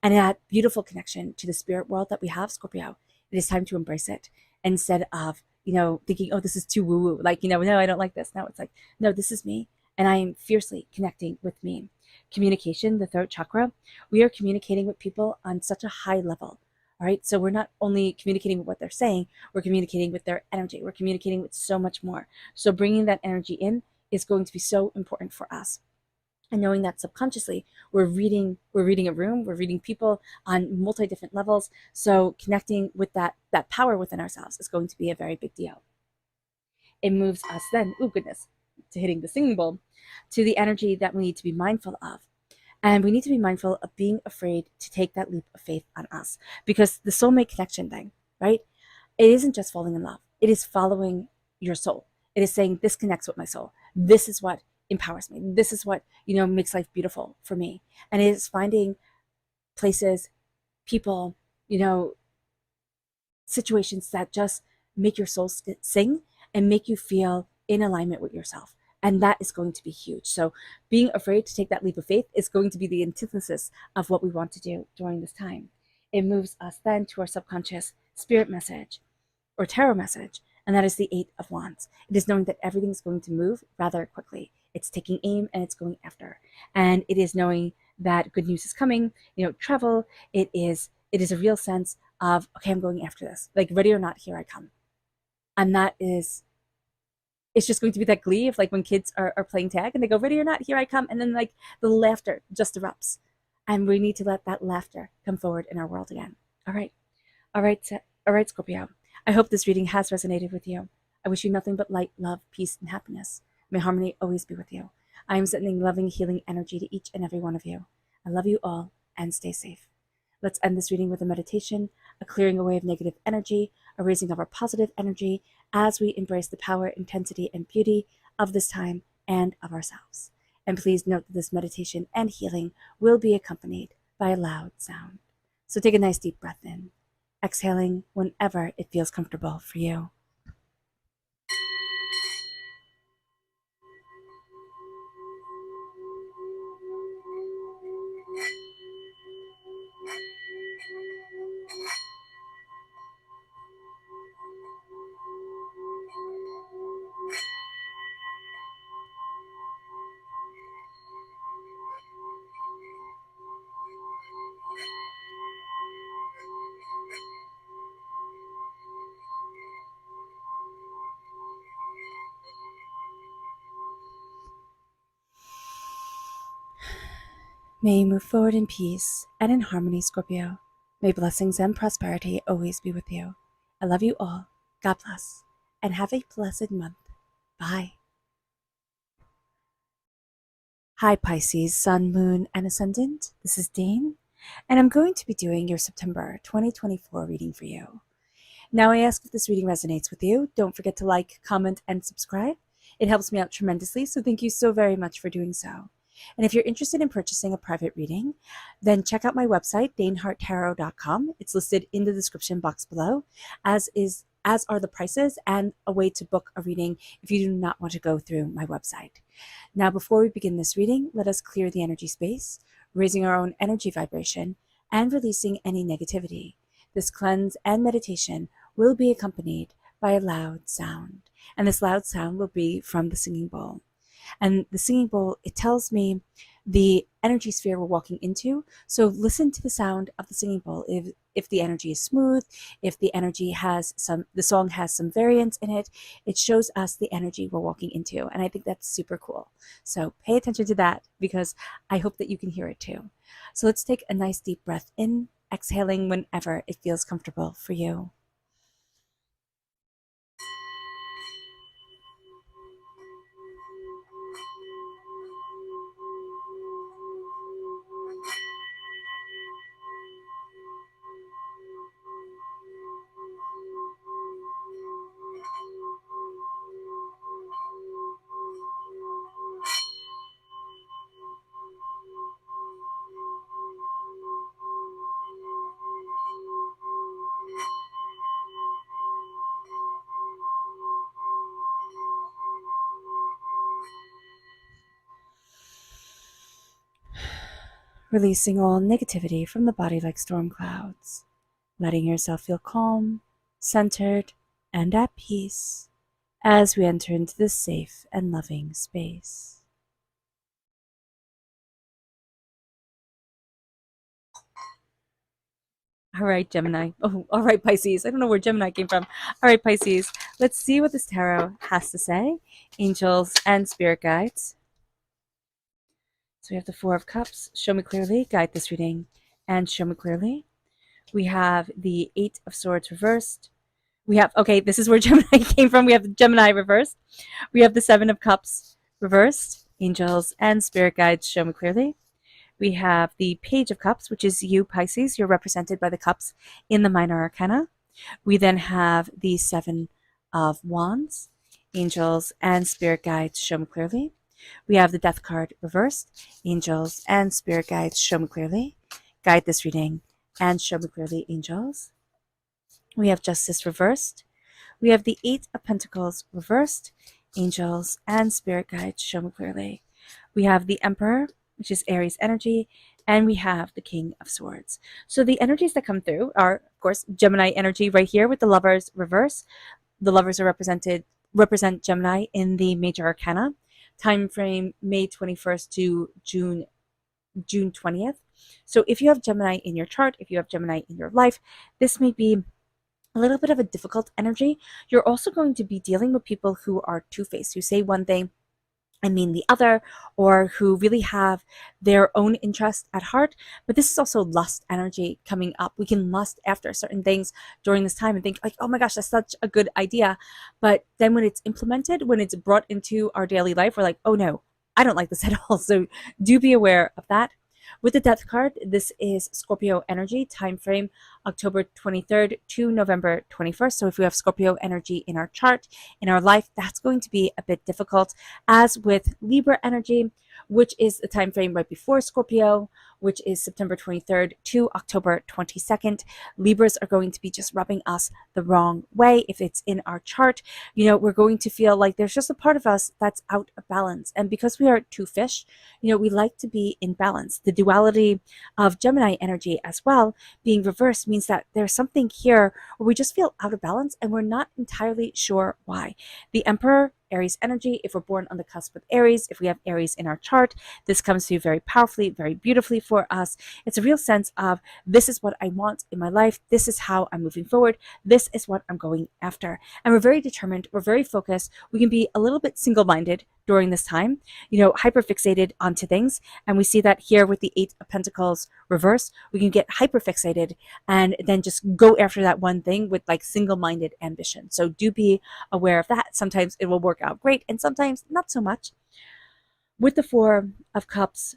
And that beautiful connection to the spirit world that we have, Scorpio, it is time to embrace it instead of, thinking, oh, this is too woo-woo. Like, no, I don't like this. Now it's like, no, this is me. And I am fiercely connecting with me. communication, the throat chakra, we are communicating with people on such a high level. All right. So we're not only communicating with what they're saying, we're communicating with their energy. We're communicating with so much more. So bringing that energy in is going to be so important for us. And knowing that subconsciously we're reading a room, we're reading people on multi different levels. So connecting with that power within ourselves is going to be a very big deal. It moves us then, oh goodness, to hitting the singing bowl, to the energy that we need to be mindful of. And we need to be mindful of being afraid to take that leap of faith on us, because the soulmate connection thing, right? It isn't just falling in love. It is following your soul. It is saying, this connects with my soul. This is what empowers me. This is what, makes life beautiful for me. And it is finding places, people, situations that just make your soul sing and make you feel in alignment with yourself. And that is going to be huge. So being afraid to take that leap of faith is going to be the antithesis of what we want to do during this time. It moves us then to our subconscious spirit message or tarot message, and that is the Eight of Wands. It is knowing that everything's going to move rather quickly. It's taking aim and it's going after. And it is knowing that good news is coming, travel. It is a real sense of, okay, I'm going after this. Like, ready or not, here I come. And that is, it's just going to be that glee of like when kids are playing tag and they go, ready or not, here I come. And then like the laughter just erupts. And we need to let that laughter come forward in our world again. All right. All right, Scorpio. I hope this reading has resonated with you. I wish you nothing but light, love, peace, and happiness. May harmony always be with you. I am sending loving, healing energy to each and every one of you. I love you all, and stay safe. Let's end this reading with a meditation, a clearing away of negative energy, a raising of our positive energy as we embrace the power, intensity, and beauty of this time and of ourselves. And please note that this meditation and healing will be accompanied by a loud sound. So take a nice deep breath in, exhaling whenever it feels comfortable for you. May you move forward in peace and in harmony, Scorpio. May blessings and prosperity always be with you. I love you all. God bless. And have a blessed month. Bye. Hi, Pisces, Sun, Moon, and Ascendant. This is Dane, and I'm going to be doing your September 2024 reading for you. Now, I ask if this reading resonates with you. Don't forget to like, comment, and subscribe. It helps me out tremendously, so thank you so very much for doing so. And if you're interested in purchasing a private reading, then check out my website, daneharttarot.com. It's listed in the description box below, as are the prices and a way to book a reading if you do not want to go through my website. Now, before we begin this reading, let us clear the energy space, raising our own energy vibration and releasing any negativity. This cleanse and meditation will be accompanied by a loud sound, and this loud sound will be from the singing bowl. And the singing bowl, it tells me the energy sphere we're walking into. So listen to the sound of the singing bowl. If the energy is smooth, if the song has some variance in it, it shows us the energy we're walking into. And I think that's super cool. So pay attention to that, because I hope that you can hear it too. So let's take a nice deep breath in, exhaling whenever it feels comfortable for you. Releasing all negativity from the body like storm clouds, letting yourself feel calm, centered, and at peace as we enter into this safe and loving space. All right, Gemini. Oh, all right, Pisces. I don't know where Gemini came from. All right, Pisces. Let's see what this tarot has to say. Angels and spirit guides. So we have the Four of Cups. Show me clearly. Guide this reading. And show me clearly. We have the Eight of Swords reversed. We have, okay, this is where Gemini came from. We have the Gemini reversed. We have the Seven of Cups reversed. Angels and spirit guides. Show me clearly. We have the Page of Cups, which is you, Pisces. You're represented by the cups in the minor arcana. We then have the Seven of Wands, angels and spirit guides. Show me clearly. We have the Death card reversed, angels and spirit guides. Show me clearly. Guide this reading and show me clearly, angels. We have Justice reversed. We have the Eight of Pentacles reversed, angels and spirit guides. Show me clearly. We have the Emperor, which is Aries energy, and we have the King of Swords. So the energies that come through are, of course, Gemini energy right here with the Lovers reverse. The Lovers are represent Gemini in the major arcana. Time frame May 21st to June 20th. So if you have Gemini in your chart, if you have Gemini in your life, this may be a little bit of a difficult energy. You're also going to be dealing with people who are two-faced, who say one thing and mean the other, or who really have their own interest at heart. But this is also lust energy coming up. We can lust after certain things during this time and think like, oh my gosh, that's such a good idea. But then when it's implemented, when it's brought into our daily life, we're like, oh no, I don't like this at all. So do be aware of that. With the Death card, this is Scorpio energy, time frame October 23rd to November 21st. So if we have Scorpio energy in our chart, in our life, that's going to be a bit difficult. As with Libra energy, which is the time frame right before Scorpio, which is September 23rd to October 22nd. Libras are going to be just rubbing us the wrong way. If it's in our chart, we're going to feel like there's just a part of us that's out of balance. And because we are two fish, we like to be in balance. The duality of Gemini energy as well being reversed means that there's something here where we just feel out of balance and we're not entirely sure why. The Emperor, Aries energy, if we're born on the cusp with Aries, if we have Aries in our chart, this comes through very powerfully, very beautifully for us. It's a real sense of this is what I want in my life. This is how I'm moving forward. This is what I'm going after. And we're very determined. We're very focused. We can be a little bit single-minded during this time, hyper fixated onto things. And we see that here with the Eight of Pentacles reversed, we can get hyper fixated and then just go after that one thing with like single-minded ambition. So do be aware of that. Sometimes it will work out great and sometimes not so much. With the Four of Cups,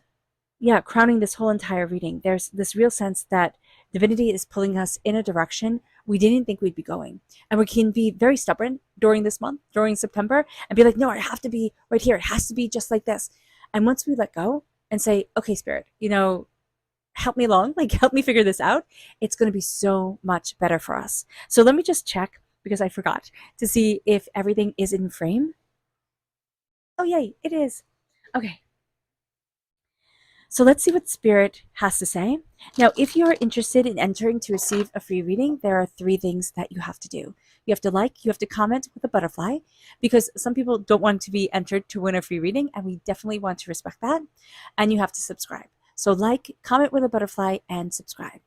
crowning this whole entire reading, there's this real sense that divinity is pulling us in a direction we didn't think we'd be going. And we can be very stubborn during this month, during September, and be like, no, it has to be right here. It has to be just like this. And once we let go and say, okay, Spirit, help me along, like help me figure this out, it's going to be so much better for us. So let me just check, because I forgot, to see if everything is in frame. Oh, yay, it is. Okay. So let's see what Spirit has to say. Now, if you are interested in entering to receive a free reading, there are 3 things that you have to do. You have to like, you have to comment with a butterfly, because some people don't want to be entered to win a free reading, and we definitely want to respect that. And you have to subscribe. So like, comment with a butterfly, and subscribe.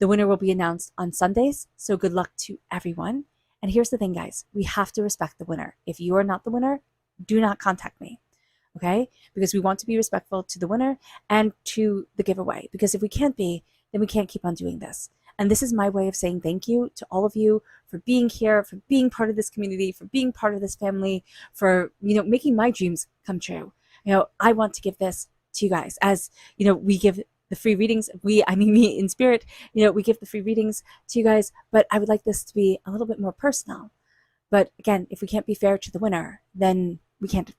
The winner will be announced on Sundays, so good luck to everyone. And here's the thing, guys. We have to respect the winner. If you are not the winner, do not contact me. Okay? Because we want to be respectful to the winner and to the giveaway. Because if we can't be, then we can't keep on doing this. And this is my way of saying thank you to all of you for being here, for being part of this community, for being part of this family, for, making my dreams come true. I want to give this to you guys. As, we give the free readings, me in spirit, we give the free readings to you guys, but I would like this to be a little bit more personal. But again, if we can't be fair to the winner, then we can't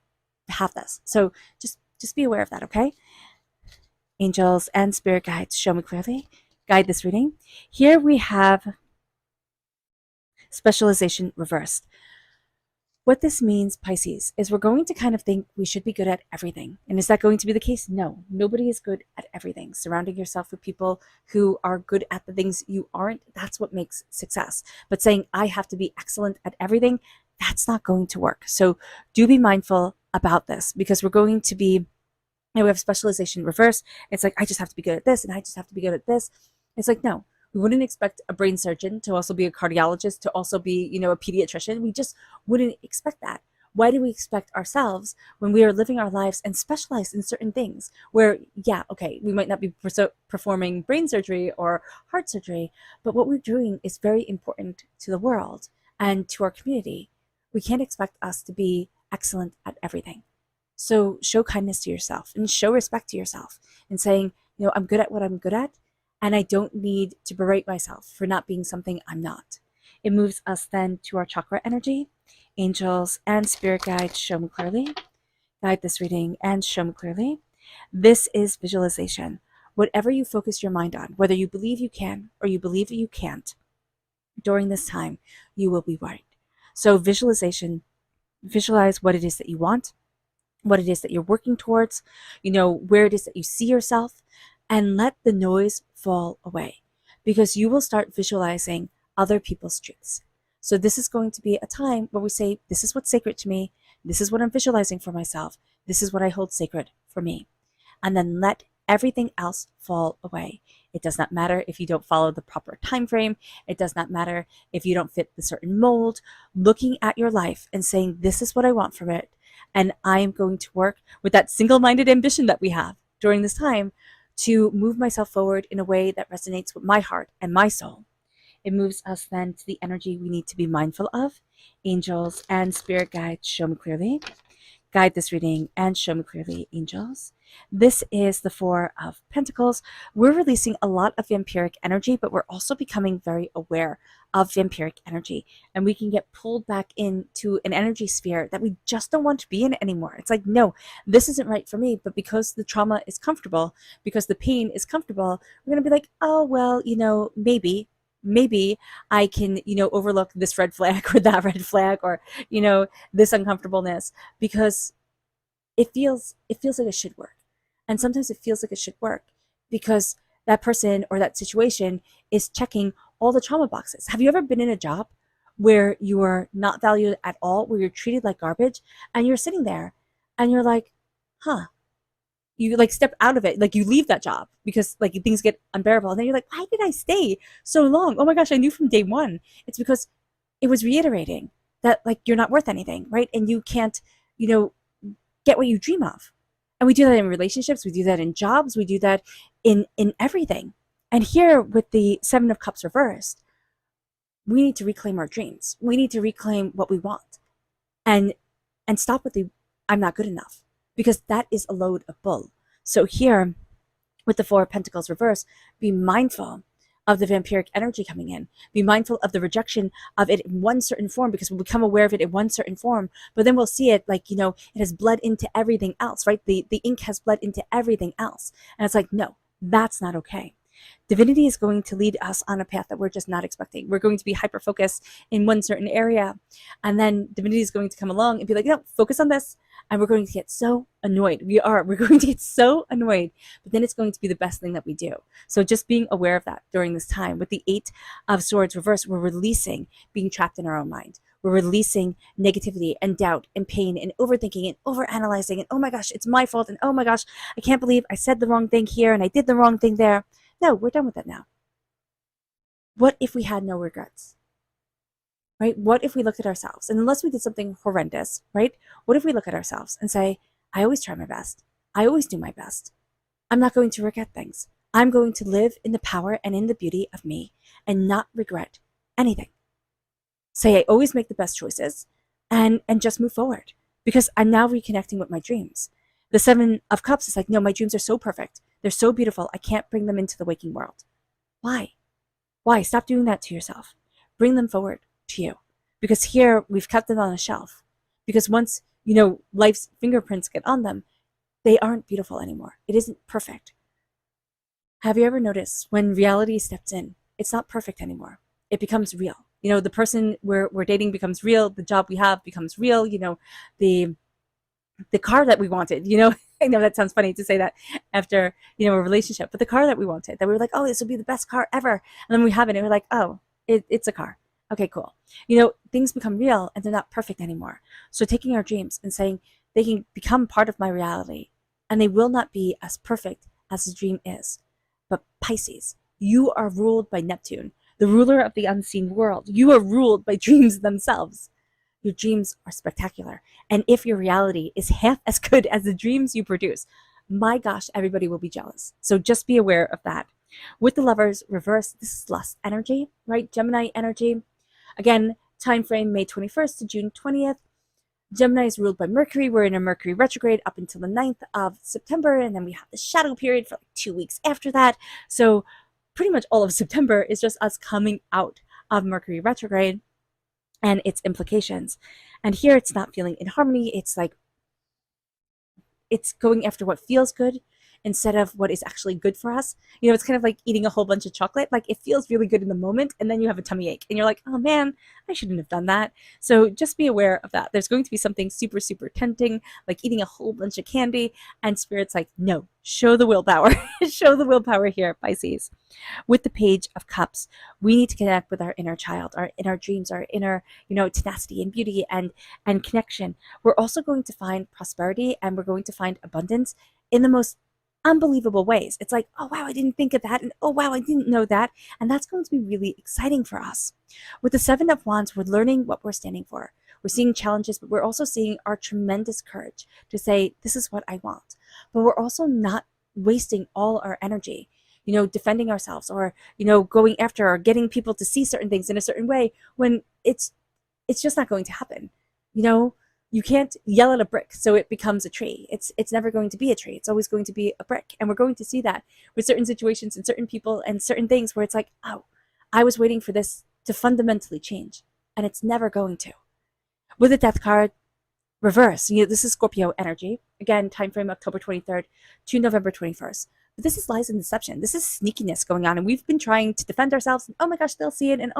have this. So just be aware of that, okay? Angels and spirit guides, show me clearly. Guide this reading. Here we have specialization reversed. What this means, Pisces, is we're going to kind of think we should be good at everything. And is that going to be the case? No, nobody is good at everything. Surrounding yourself with people who are good at the things you aren't, that's what makes success. But saying I have to be excellent at everything, that's not going to work. So do be mindful about this, because we're going to be, we have specialization reverse. It's like, I just have to be good at this and I just have to be good at this. It's like, no, We wouldn't expect a brain surgeon to also be a cardiologist, to also be, a pediatrician. We just wouldn't expect that. Why do we expect ourselves when we are living our lives and specialize in certain things where, yeah, okay, we might not be performing brain surgery or heart surgery, but what we're doing is very important to the world and to our community. We can't expect us to be excellent at everything. So show kindness to yourself and show respect to yourself and saying, I'm good at what I'm good at, and I don't need to berate myself for not being something I'm not. It moves us then to our chakra energy. Angels and spirit guides, show me clearly. Guide this reading and show me clearly. This is visualization. Whatever you focus your mind on, whether you believe you can or you believe you can't, during this time, you will be right. So visualization, visualize what it is that you want, what it is that you're working towards, where it is that you see yourself, and let the noise fall away, because you will start visualizing other people's truths. So this is going to be a time where we say, this is what's sacred to me. This is what I'm visualizing for myself. This is what I hold sacred for me. And then let everything else fall away. It does not matter if you don't follow the proper time frame. It does not matter if you don't fit the certain mold. Looking at your life and saying, this is what I want from it. And I am going to work with that single-minded ambition that we have during this time to move myself forward in a way that resonates with my heart and my soul. It moves us then to the energy we need to be mindful of. Angels and spirit guides, show me clearly. Guide this reading and show me clearly, angels. This is the Four of Pentacles. We're releasing a lot of vampiric energy, but we're also becoming very aware of vampiric energy. And we can get pulled back into an energy sphere that we just don't want to be in anymore. It's like, no, this isn't right for me. But because the trauma is comfortable, because the pain is comfortable, we're going to be like, oh, well, maybe I can, overlook this red flag or that red flag or, this uncomfortableness, because it feels like it should work. And sometimes it feels like it should work because that person or that situation is checking all the trauma boxes. Have you ever been in a job where you are not valued at all, where you're treated like garbage, and you're sitting there and you're like, huh, you like step out of it, like you leave that job because like things get unbearable, and then you're like, why did I stay so long? Oh my gosh, I knew from day one. It's because it was reiterating that like you're not worth anything, right? And you can't, get what you dream of. And we do that in relationships, we do that in jobs, we do that in everything. And here with the Seven of Cups reversed, we need to reclaim our dreams. We need to reclaim what we want and stop with the I'm not good enough, because that is a load of bull. So here with the Four of Pentacles reversed, be mindful of the vampiric energy coming in. Be mindful of the rejection of it in one certain form, because we'll become aware of it in one certain form, but then we'll see it like, it has bled into everything else, right? The ink has bled into everything else. And it's like, no, that's not okay. Divinity is going to lead us on a path that we're just not expecting. We're going to be hyper-focused in one certain area, and then divinity is going to come along and be like, no, focus on this. And we're going to get so annoyed. We're going to get so annoyed, but then it's going to be the best thing that we do. So just being aware of that during this time. With the Eight of Swords reversed, we're releasing being trapped in our own mind. We're releasing negativity and doubt and pain and overthinking and overanalyzing and, oh my gosh, it's my fault. And oh my gosh, I can't believe I said the wrong thing here and I did the wrong thing there. No, we're done with that now. What if we had no regrets? Right? What if we looked at ourselves, and unless we did something horrendous, right? What if we look at ourselves and say, I always try my best. I always do my best. I'm not going to regret things. I'm going to live in the power and in the beauty of me and not regret anything. Say I always make the best choices and just move forward, because I'm now reconnecting with my dreams. The Seven of Cups is like, no, my dreams are so perfect. They're so beautiful. I can't bring them into the waking world. Why? Why? Stop doing that to yourself. Bring them forward to you, because here we've kept them on a shelf, because once life's fingerprints get on them, they aren't beautiful anymore. It isn't perfect. Have you ever noticed when reality steps in, it's not perfect anymore? It becomes real. The person we're dating becomes real. The job we have becomes real. The car that we wanted, I know that sounds funny to say that after a relationship, but the car that we wanted, that we were like, oh, this will be the best car ever, and then we have it and we're like, oh, it's a car. Okay, cool. Things become real and they're not perfect anymore. So taking our dreams and saying they can become part of my reality, and they will not be as perfect as the dream is. But Pisces, You are ruled by Neptune, the ruler of the unseen world. You are ruled by dreams themselves. Your dreams are spectacular. And if your reality is half as good as the dreams you produce, my gosh, everybody will be jealous. So just be aware of that. With the Lovers reverse, this is lust energy, right? Gemini energy. Again, time frame May 21st to June 20th. Gemini is ruled by Mercury. We're in a Mercury retrograde up until the 9th of September, and then we have the shadow period for like 2 weeks after that. So pretty much all of September is just us coming out of Mercury retrograde and its implications. And here it's not feeling in harmony. It's like it's going after what feels good instead of what is actually good for us. You know, it's kind of like eating a whole bunch of chocolate. Like it feels really good in the moment, and then you have a tummy ache and you're like, oh man, I shouldn't have done that. So just be aware of that. There's going to be something super, super tempting, like eating a whole bunch of candy, and Spirit's like, no, show the willpower. Show the willpower here, Pisces. With the Page of Cups, we need to connect with our inner child, our inner dreams, our inner, tenacity and beauty and connection. We're also going to find prosperity, and we're going to find abundance in the most unbelievable ways. It's like, oh wow, I didn't think of that, and oh wow, I didn't know that, and that's going to be really exciting for us. With the Seven of Wands, we're learning what we're standing for. We're seeing challenges, but we're also seeing our tremendous courage to say, this is what I want. But we're also not wasting all our energy, defending ourselves, or, going after or getting people to see certain things in a certain way when it's just not going to happen. You can't yell at a brick so it becomes a tree. It's never going to be a tree. It's always going to be a brick. And we're going to see that with certain situations and certain people and certain things where it's like, oh, I was waiting for this to fundamentally change, and it's never going to. With the Death card, reverse. This is Scorpio energy. Again, time frame October 23rd to November 21st. But this is lies and deception. This is sneakiness going on, and we've been trying to defend ourselves. And, oh my gosh, they'll see it, and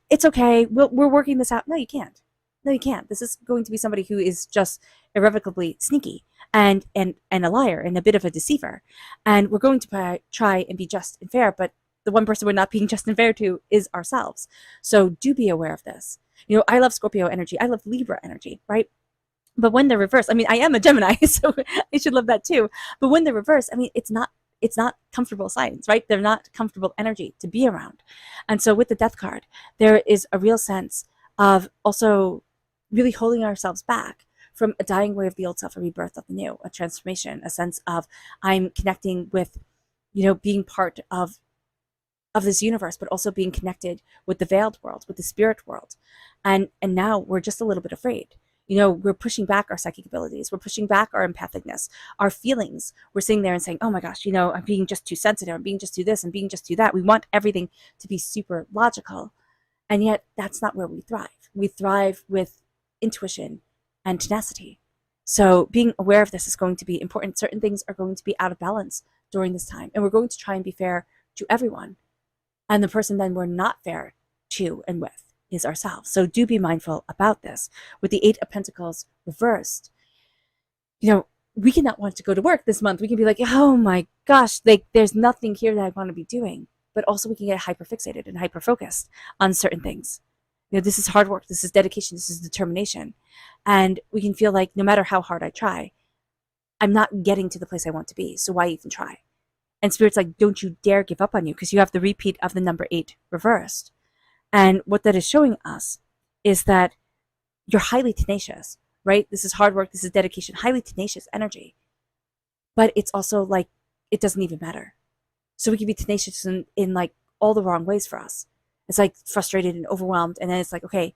it's okay. We're working this out. No, you can't. No, you can't. This is going to be somebody who is just irrevocably sneaky and a liar and a bit of a deceiver. And we're going to try and be just and fair, but the one person we're not being just and fair to is ourselves. So do be aware of this. I love Scorpio energy. I love Libra energy, right? But when they're reversed, I am a Gemini, so I should love that too. But when they're reversed, it's not comfortable signs, right? They're not comfortable energy to be around. And so with the Death card, there is a real sense of also really holding ourselves back from a dying way of the old self, a rebirth of the new, a transformation, a sense of I'm connecting with, being part of this universe, but also being connected with the veiled world, with the spirit world. And now we're just a little bit afraid. We're pushing back our psychic abilities. We're pushing back our empathicness, our feelings. We're sitting there and saying, oh my gosh, I'm being just too sensitive. I'm being just too this and being just too that. We want everything to be super logical. And yet that's not where we thrive. We thrive with intuition and tenacity. So being aware of this is going to be important. Certain things are going to be out of balance during this time. And we're going to try and be fair to everyone. And the person then we're not fair to and with is ourselves. So do be mindful about this. With the Eight of Pentacles reversed, we cannot want to go to work this month. We can be like, oh my gosh, there's nothing here that I want to be doing. But also we can get hyper-fixated and hyper-focused on certain things. This is hard work. This is dedication. This is determination. And we can feel like no matter how hard I try, I'm not getting to the place I want to be. So why even try? And Spirit's like, don't you dare give up on you, because you have the repeat of the number 8 reversed. And what that is showing us is that you're highly tenacious, right? This is hard work. This is dedication, highly tenacious energy. But it's also like, it doesn't even matter. So we can be tenacious in like all the wrong ways for us. It's like frustrated and overwhelmed. And then it's like, okay,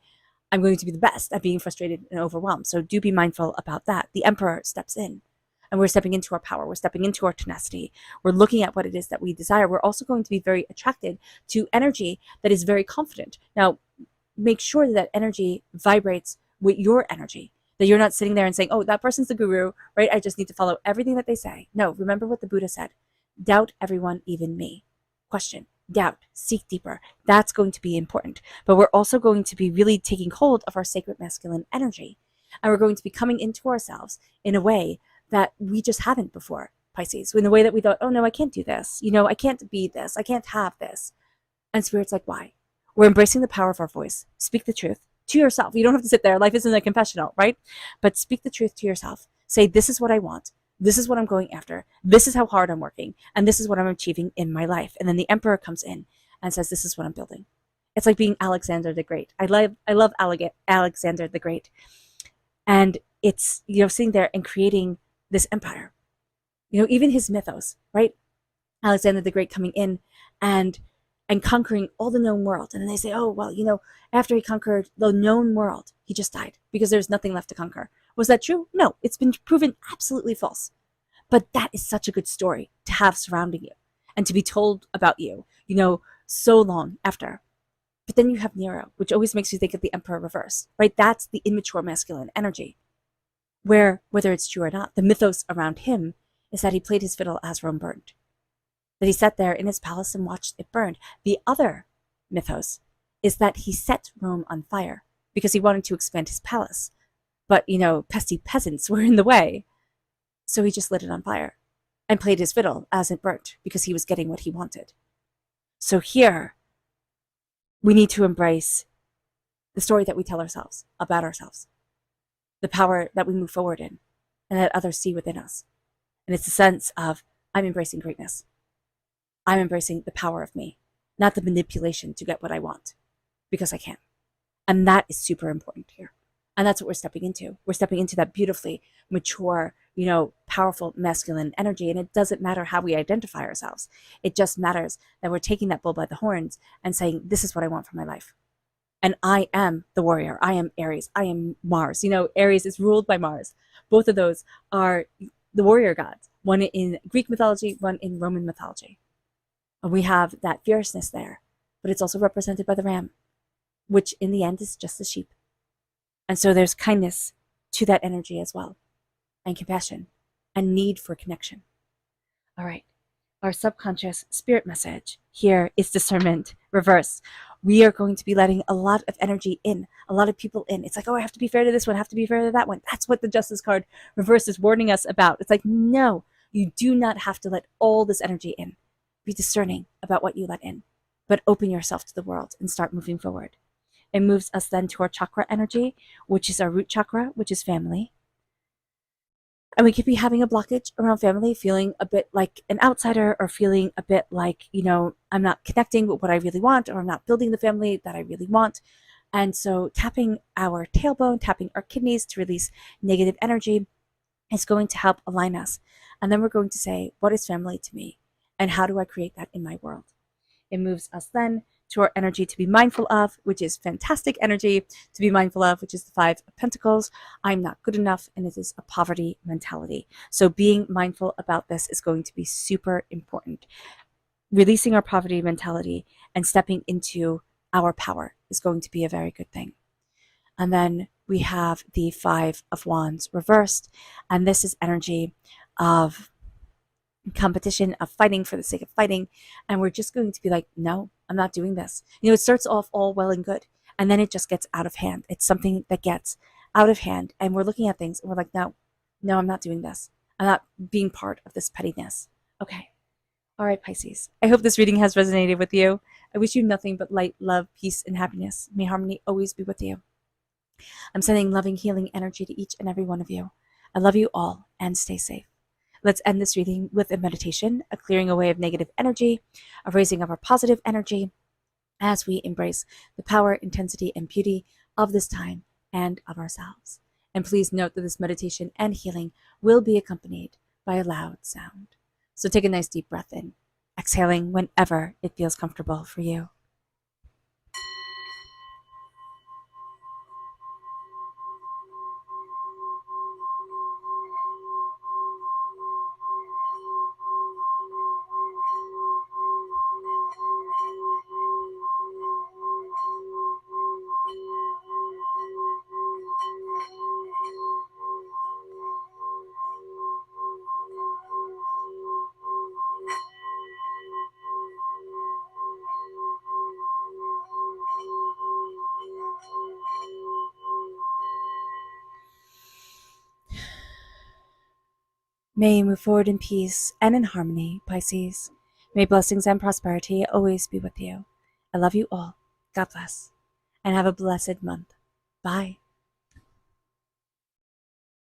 I'm going to be the best at being frustrated and overwhelmed. So do be mindful about that. The Emperor steps in, and we're stepping into our power. We're stepping into our tenacity. We're looking at what it is that we desire. We're also going to be very attracted to energy that is very confident. Now, make sure that that energy vibrates with your energy, that you're not sitting there and saying, oh, that person's the guru, right? I just need to follow everything that they say. No, remember what the Buddha said. Doubt everyone, even me. Question. Doubt, seek deeper. That's going to be important. But we're also going to be really taking hold of our sacred masculine energy. And we're going to be coming into ourselves in a way that we just haven't before, Pisces. In the way that we thought, oh no, I can't do this. I can't be this. I can't have this. And Spirit's like, why? We're embracing the power of our voice. Speak the truth to yourself. You don't have to sit there. Life isn't a confessional, right? But speak the truth to yourself. Say, this is what I want. This is what I'm going after. This is how hard I'm working. And this is what I'm achieving in my life. And then the emperor comes in and says, this is what I'm building. It's like being Alexander the Great. I love Alexander the Great. And it's, sitting there and creating this empire. Even his mythos, right? Alexander the Great coming in and conquering all the known world. And then they say, oh, well, after he conquered the known world, he just died because there's nothing left to conquer. Was that true? No, it's been proven absolutely false. But that is such a good story to have surrounding you and to be told about you, so long after. But then you have Nero, which always makes you think of the emperor reverse, right? That's the immature masculine energy, where, whether it's true or not, the mythos around him is that he played his fiddle as Rome burned, that he sat there in his palace and watched it burn. The other mythos is that he set Rome on fire because he wanted to expand his palace. But, pesky peasants were in the way. So he just lit it on fire and played his fiddle as it burnt because he was getting what he wanted. So here, we need to embrace the story that we tell ourselves about ourselves, the power that we move forward in, and that others see within us. And it's a sense of, I'm embracing greatness. I'm embracing the power of me, not the manipulation to get what I want, because I can. And that is super important here. And that's what we're stepping into. We're stepping into that beautifully mature, powerful masculine energy. And it doesn't matter how we identify ourselves. It just matters that we're taking that bull by the horns and saying, this is what I want for my life. And I am the warrior. I am Aries. I am Mars. Aries is ruled by Mars. Both of those are the warrior gods. One in Greek mythology, one in Roman mythology. And we have that fierceness there. But it's also represented by the ram, which in the end is just a sheep. And so there's kindness to that energy as well, and compassion, and need for connection. All right, our subconscious spirit message here is discernment, reverse. We are going to be letting a lot of energy in, a lot of people in. It's like, oh, I have to be fair to this one, I have to be fair to that one. That's what the Justice card reverse is warning us about. It's like, no, you do not have to let all this energy in. Be discerning about what you let in, but open yourself to the world and start moving forward. It moves us then to our chakra energy, which is our root chakra, which is family. And we could be having a blockage around family, feeling a bit like an outsider, or feeling a bit like, I'm not connecting with what I really want, or I'm not building the family that I really want. And so tapping our tailbone, tapping our kidneys to release negative energy is going to help align us. And then we're going to say, what is family to me? And how do I create that in my world? It moves us then to our energy to be mindful of, which is fantastic energy to be mindful of, which is the 5 of Pentacles. I'm not good enough, and it is a poverty mentality. So being mindful about this is going to be super important. Releasing our poverty mentality and stepping into our power is going to be a very good thing. And then we have the 5 of Wands reversed, and this is energy of competition, of fighting for the sake of fighting. And we're just going to be like, no, I'm not doing this. It starts off all well and good, and then it just gets out of hand. It's something that gets out of hand, and we're looking at things and we're like, no, I'm not doing this. I'm not being part of this pettiness. Okay. All right, Pisces. I hope this reading has resonated with you. I wish you nothing but light, love, peace, and happiness. May harmony always be with you. I'm sending loving, healing energy to each and every one of you. I love you all, and stay safe. Let's end this reading with a meditation, a clearing away of negative energy, a raising of our positive energy as we embrace the power, intensity, and beauty of this time and of ourselves. And please note that this meditation and healing will be accompanied by a loud sound. So take a nice deep breath in, exhaling whenever it feels comfortable for you. May you move forward in peace and in harmony, Pisces. May blessings and prosperity always be with you. I love you all. God bless. And have a blessed month. Bye.